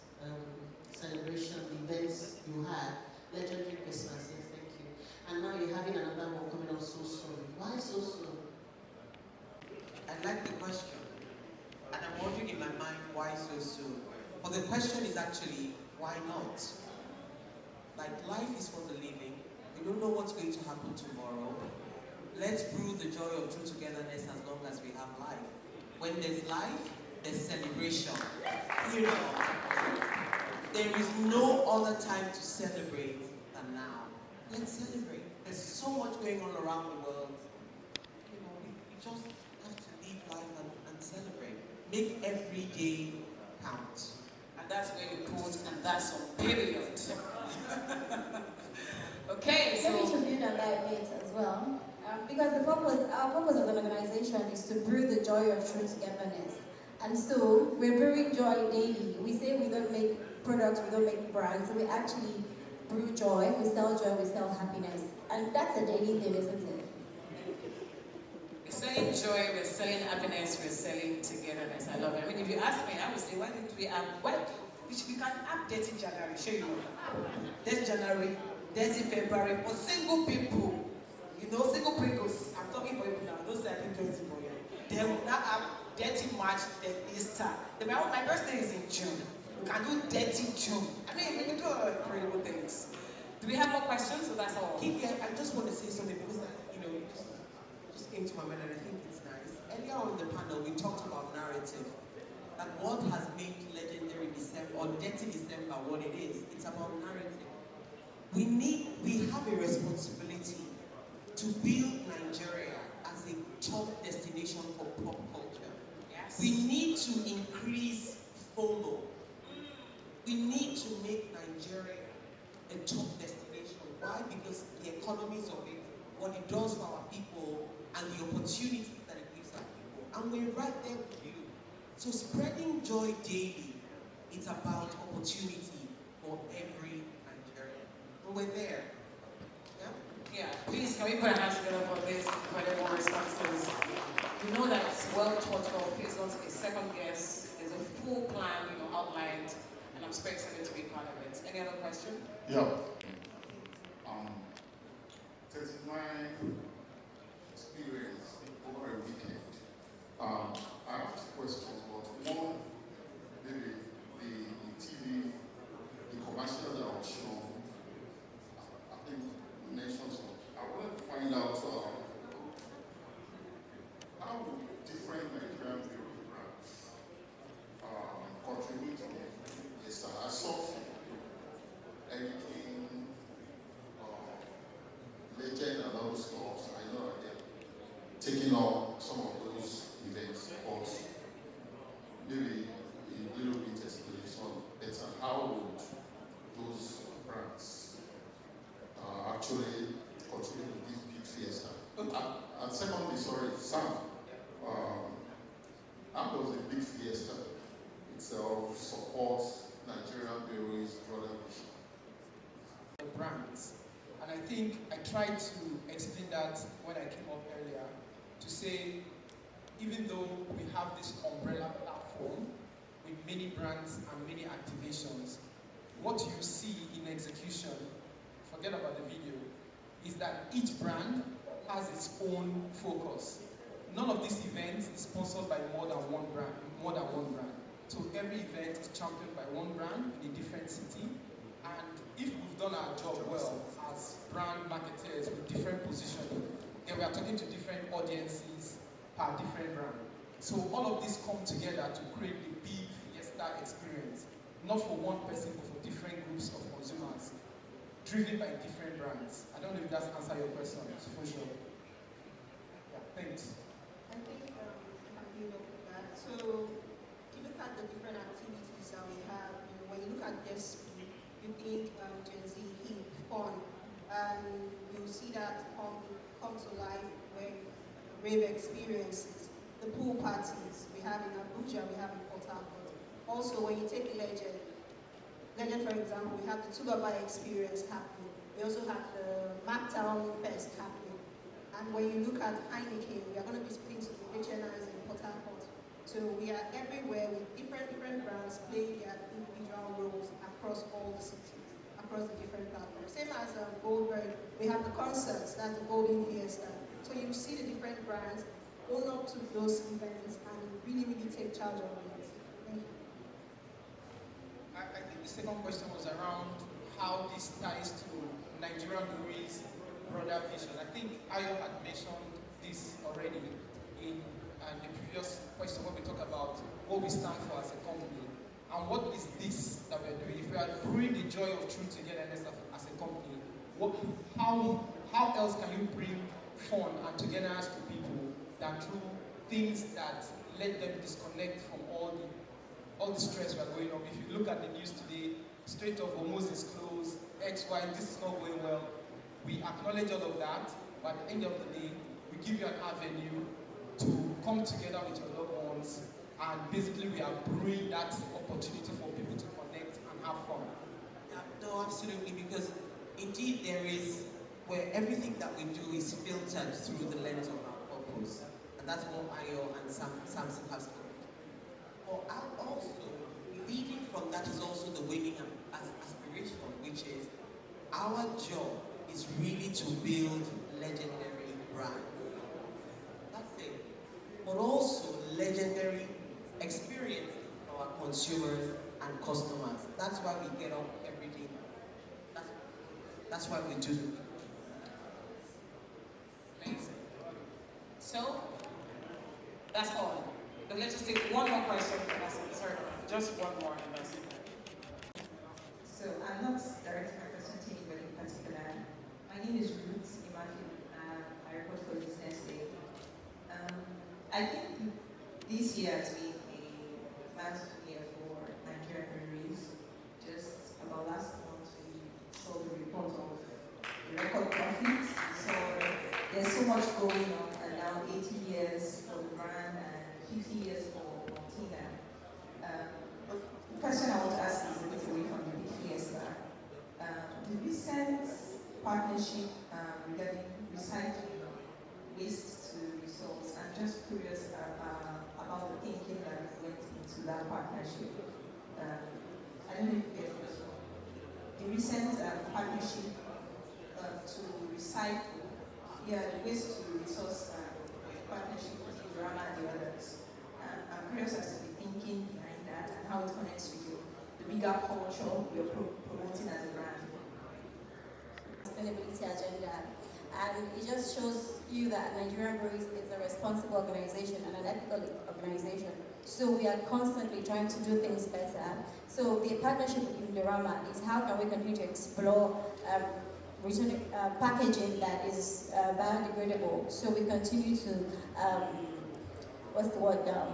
celebration events you had. Legendary Christmas, yes, thank you. And now you're having another one coming up so soon. Why so soon? I like the question. And I'm wondering in my mind, why so soon? But the question is actually, why not? Like, life is for the living. We don't know what's going to happen tomorrow. Let's brew the joy of true togetherness as long as we have life. When there's life, there's celebration. You know, there is no other time to celebrate than now. Let's celebrate. There's so much going on around the world. You know, we just have to live life and celebrate. Make every day count. And that's where you put, and that's on period. Okay, so... Let me to build on that bit as well. Because our purpose as an organization is to brew the joy of true togetherness. And so we're brewing joy daily. We say we don't make products, we don't make brands, so we actually brew joy, we sell happiness. And that's a daily thing, isn't it? We're selling joy, we're selling happiness, we're selling togetherness. I love it. I mean, if you ask me, I would say, why didn't we have, we can have Dirty January, show you. Dirty January, Dirty February, for single people. You know, single Pringles. I'm talking for you now. Don't say I think 20 for you. They will not have Dirty March, then Easter. My birthday is in June. We can do Dirty June. I mean, we can do incredible things. Do we have more questions? So that's all. Kiki, I just want to say something because just came to my mind and I think it's nice. Earlier on in the panel, we talked about narrative. That what has made legendary December or Dirty December what it is. It's about narrative. We have a responsibility to build Nigeria as a top destination for pop culture. Yes. We need to increase FOMO. We need to make Nigeria a top destination. Why? Because the economies of it, what it does for our people, and the opportunities that it gives our people. And we're right there with you. So spreading joy daily, it's about opportunity for every Nigerian. And we're there. Yeah, please, can we put our hands together for this incredible responses? We know that it's well thought of, it's not a second guess, there's a full plan, outlined, and I'm super excited to be part of it. Any other question? Yeah. This is my experience over a weekend. I have two questions, but one, maybe the TV, the commercials that were shown, I think mentions. I wanted to find out how different Nigerian beauty brands contribute to this. I saw anything, Legend and all those stores. I know that they're taking up some of those events, but maybe a little bit explanation better. How would those brands actually contribute to this big fiesta? And secondly, sorry, Sam. AMPO is a big fiesta. Itself supports Nigerian breweries' broader mission. The brands. And I think I tried to explain that when I came up earlier, to say, even though we have this umbrella platform with many brands and many activations, what you see in execution, forget about the video, is that each brand has its own focus. None of these events is sponsored by more than one brand. So every event is championed by one brand in a different city. And if we've done our job well as brand marketers with different positioning, then we are talking to different audiences per different brand. So all of this come together to create the big Fiesta experience, not for one person, but for different groups of consumers, driven by different brands. I don't know if that's answered your question, for sure. Yeah, thanks. I think you look at that. So you look at the different activities that we have. When you look at this, you think Gen Z, hip, fun, and you see that come to life when rave experiences, the pool parties we have in Abuja, we have in Port Harcourt. Also, when you take Legend, for example, we have the Tugaba experience happening. We also have the Mactown Fest happening. And when you look at Heineken, we are going to be speaking to the HNIs in Port Harcourt. So we are everywhere with different brands playing their individual roles across all the cities, across the different platforms. Same as Goldberg, we have the concerts, that's the Golden Fiesta. So you see the different brands own up to those events and really take charge of it. Thank you. I think the second question was around how this ties to Nigerian breweries' broader vision. I think Ayo had mentioned this already in the previous question when we talk about what we stand for as a company. And what is this that we're doing? If we are brewing the joy of true togetherness as a company, how else can you bring fun and togetherness to people than through things that let them disconnect from all the stress we are going on? If you look at the news today, Strait of Hormuz is closed, X, Y, this is not going well. We acknowledge all of that, but at the end of the day, we give you an avenue to come together with your loved ones, and basically we are brewing that opportunity for people to connect and have fun. No, absolutely, because indeed there is, where everything that we do is filtered through the lens of our purpose. And that's what Ayo and Samson has spoken. But also, leading from that is also the winning aspiration, which is our job is really to build legendary brands. That's it. But also legendary experience for our consumers and customers. That's why we get up every day. That's why we do it. Amazing. So, that's all. But let's just take one more question. Sorry, just one more. So I'm not directing my question to anybody in particular. My name is Ruth Imaki. I report for Business Day. I think this year has been a massive year for Nigerian breweries. Just about last month, we saw the report of the record profits. So there's so much going on, and now 80 years for the brand and 50 years for Martina. The question I want to ask is a bit away from the big Fiesta. The recent partnership regarding recycling waste to resource, I'm just curious about the thinking that went into that partnership. I don't know if you get this one. The recent partnership to recycle, the waste to resource partnership with Rama and the others. I'm curious as to the thinking behind that and how it connects with the bigger culture you're promoting as a brand. Sustainability agenda, and it just shows you that Nigerian Breweries is a responsible organization and an ethical organization. So we are constantly trying to do things better. So the partnership with Indorama is how can we continue to explore packaging that is biodegradable. So we continue to make the world better.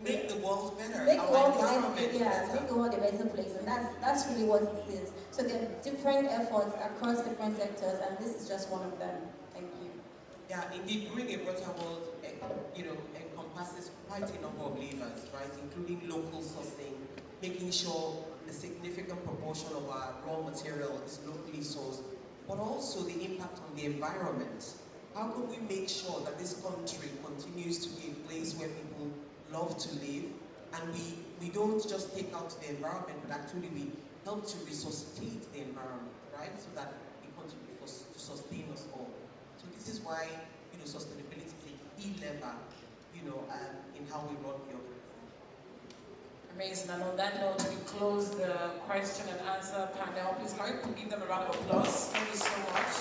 Make the world make the world a better place, and that's really what it is. So there are different efforts across different sectors, and this is just one of them. Thank you. Yeah, indeed, growing a better world, encompasses quite a number of levers, right? Including local sourcing, making sure a significant proportion of our raw material is locally sourced, but also the impact on the environment. How can we make sure that this country continues to be a place where people love to live, and we don't just take out the environment, but actually we help to resuscitate the environment, right? So that it continues to sustain us all. So this is why, sustainability is a key lever, in how we run the organization. Amazing. And on that note, we close the question and answer panel. Please, can we give them a round of applause? Thank you so much.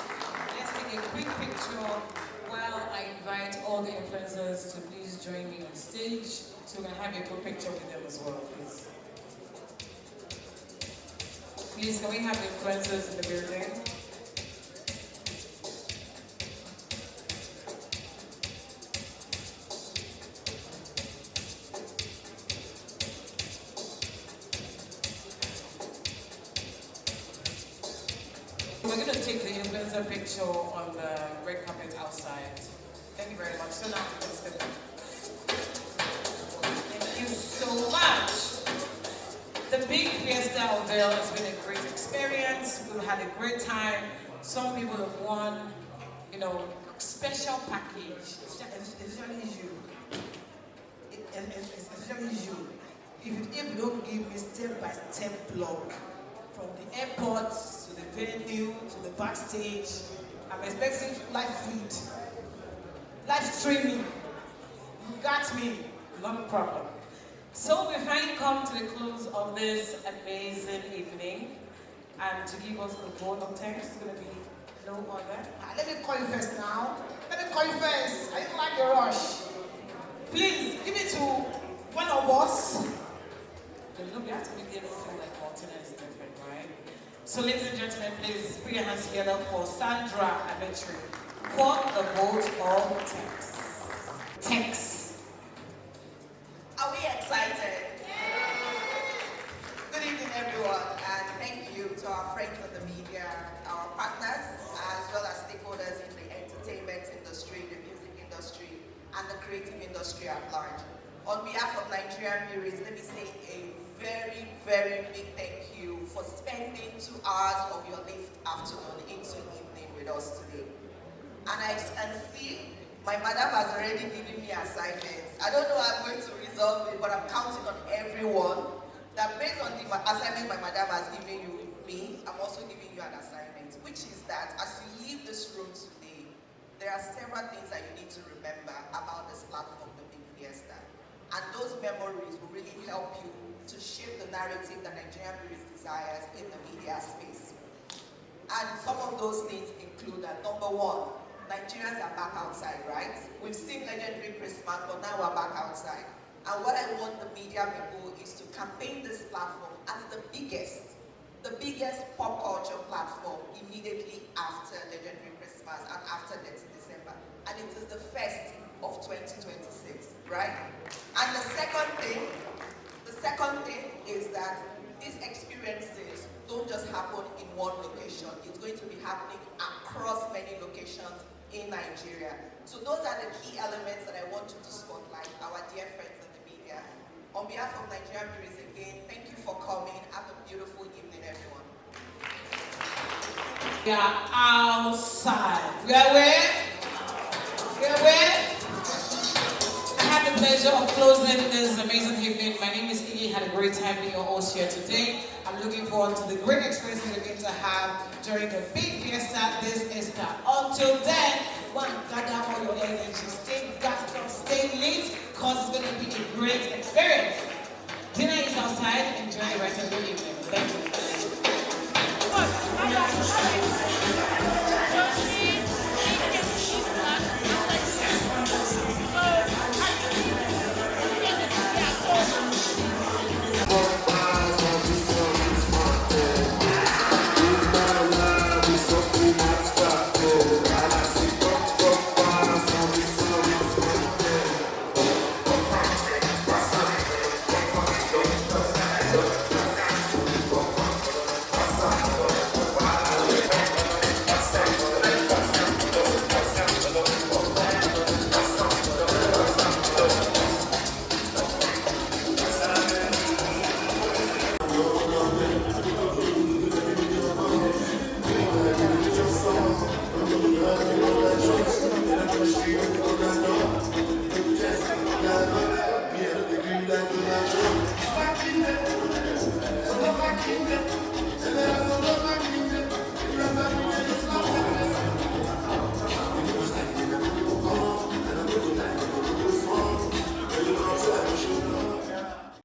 Let's take a quick picture while I invite all the influencers to please join me on stage so we can have a good picture with them as well, please. Please, can we have influencers in the building? We're going to take the influencer picture on the red carpet outside. Thank you very much. So now, let's go. Thank you so much. The big Fiesta unveil has been a great experience. We've had a great time. Some people have won, special package. Especially you. Especially you. If you don't give me step-by-step vlog from the airport to the venue to the backstage, I'm expecting live feed, live streaming. You got me, not a problem. So we finally come to the close of this amazing evening, and to give us the vote of thanks is going to be no other. Let me call you first now. Let me call you first. I didn't like the rush. Please give it to one of us. We have to make them feel like Martina is different, right? So ladies and gentlemen, please put your hands together for Sandra Ametri for the vote of thanks. Thanks. Are we excited? Good evening, everyone, and thank you to our friends of the media, our partners, as well as stakeholders in the entertainment industry, the music industry, and the creative industry at large. On behalf of Nigerian Breweries, let me say a very, very big thank you for spending 2 hours of your late afternoon into evening with us today. And I can see my madam has already given me assignments. I don't know how I'm going to resolve it, but I'm counting on everyone that based on the assignment my madam has given me, I'm also giving you an assignment, which is that as you leave this room today, there are several things that you need to remember about this platform, the Big Fiesta. And those memories will really help you to shape the narrative that Nigerian Breweries desires in the media space. And some of those things include that, number one, Nigerians are back outside, right? We've seen legendary Christmas, but now we're back outside. And what I want the media people is to campaign this platform as the biggest pop culture platform immediately after legendary Christmas and after 30 December. And it is the first of 2026, right? And the second thing is that these experiences don't just happen in one location. It's going to be happening across many locations in Nigeria. So those are the key elements that I want you to spotlight, our dear friends in the media. On behalf of Nigerian Breweries again, thank you for coming. Have a beautiful evening, everyone. We are outside. We are where? We are where? I had the pleasure of closing this amazing evening. My name is Iggy. Had a great time being your host here today. I'm looking forward to the great experience we're going to have during the big Fiesta this Easter. Until then, one, gather all your energy, stay gassed up, stay lit, because it's going to be a great experience. Dinner is outside. Enjoy the rest of the evening. Thank you.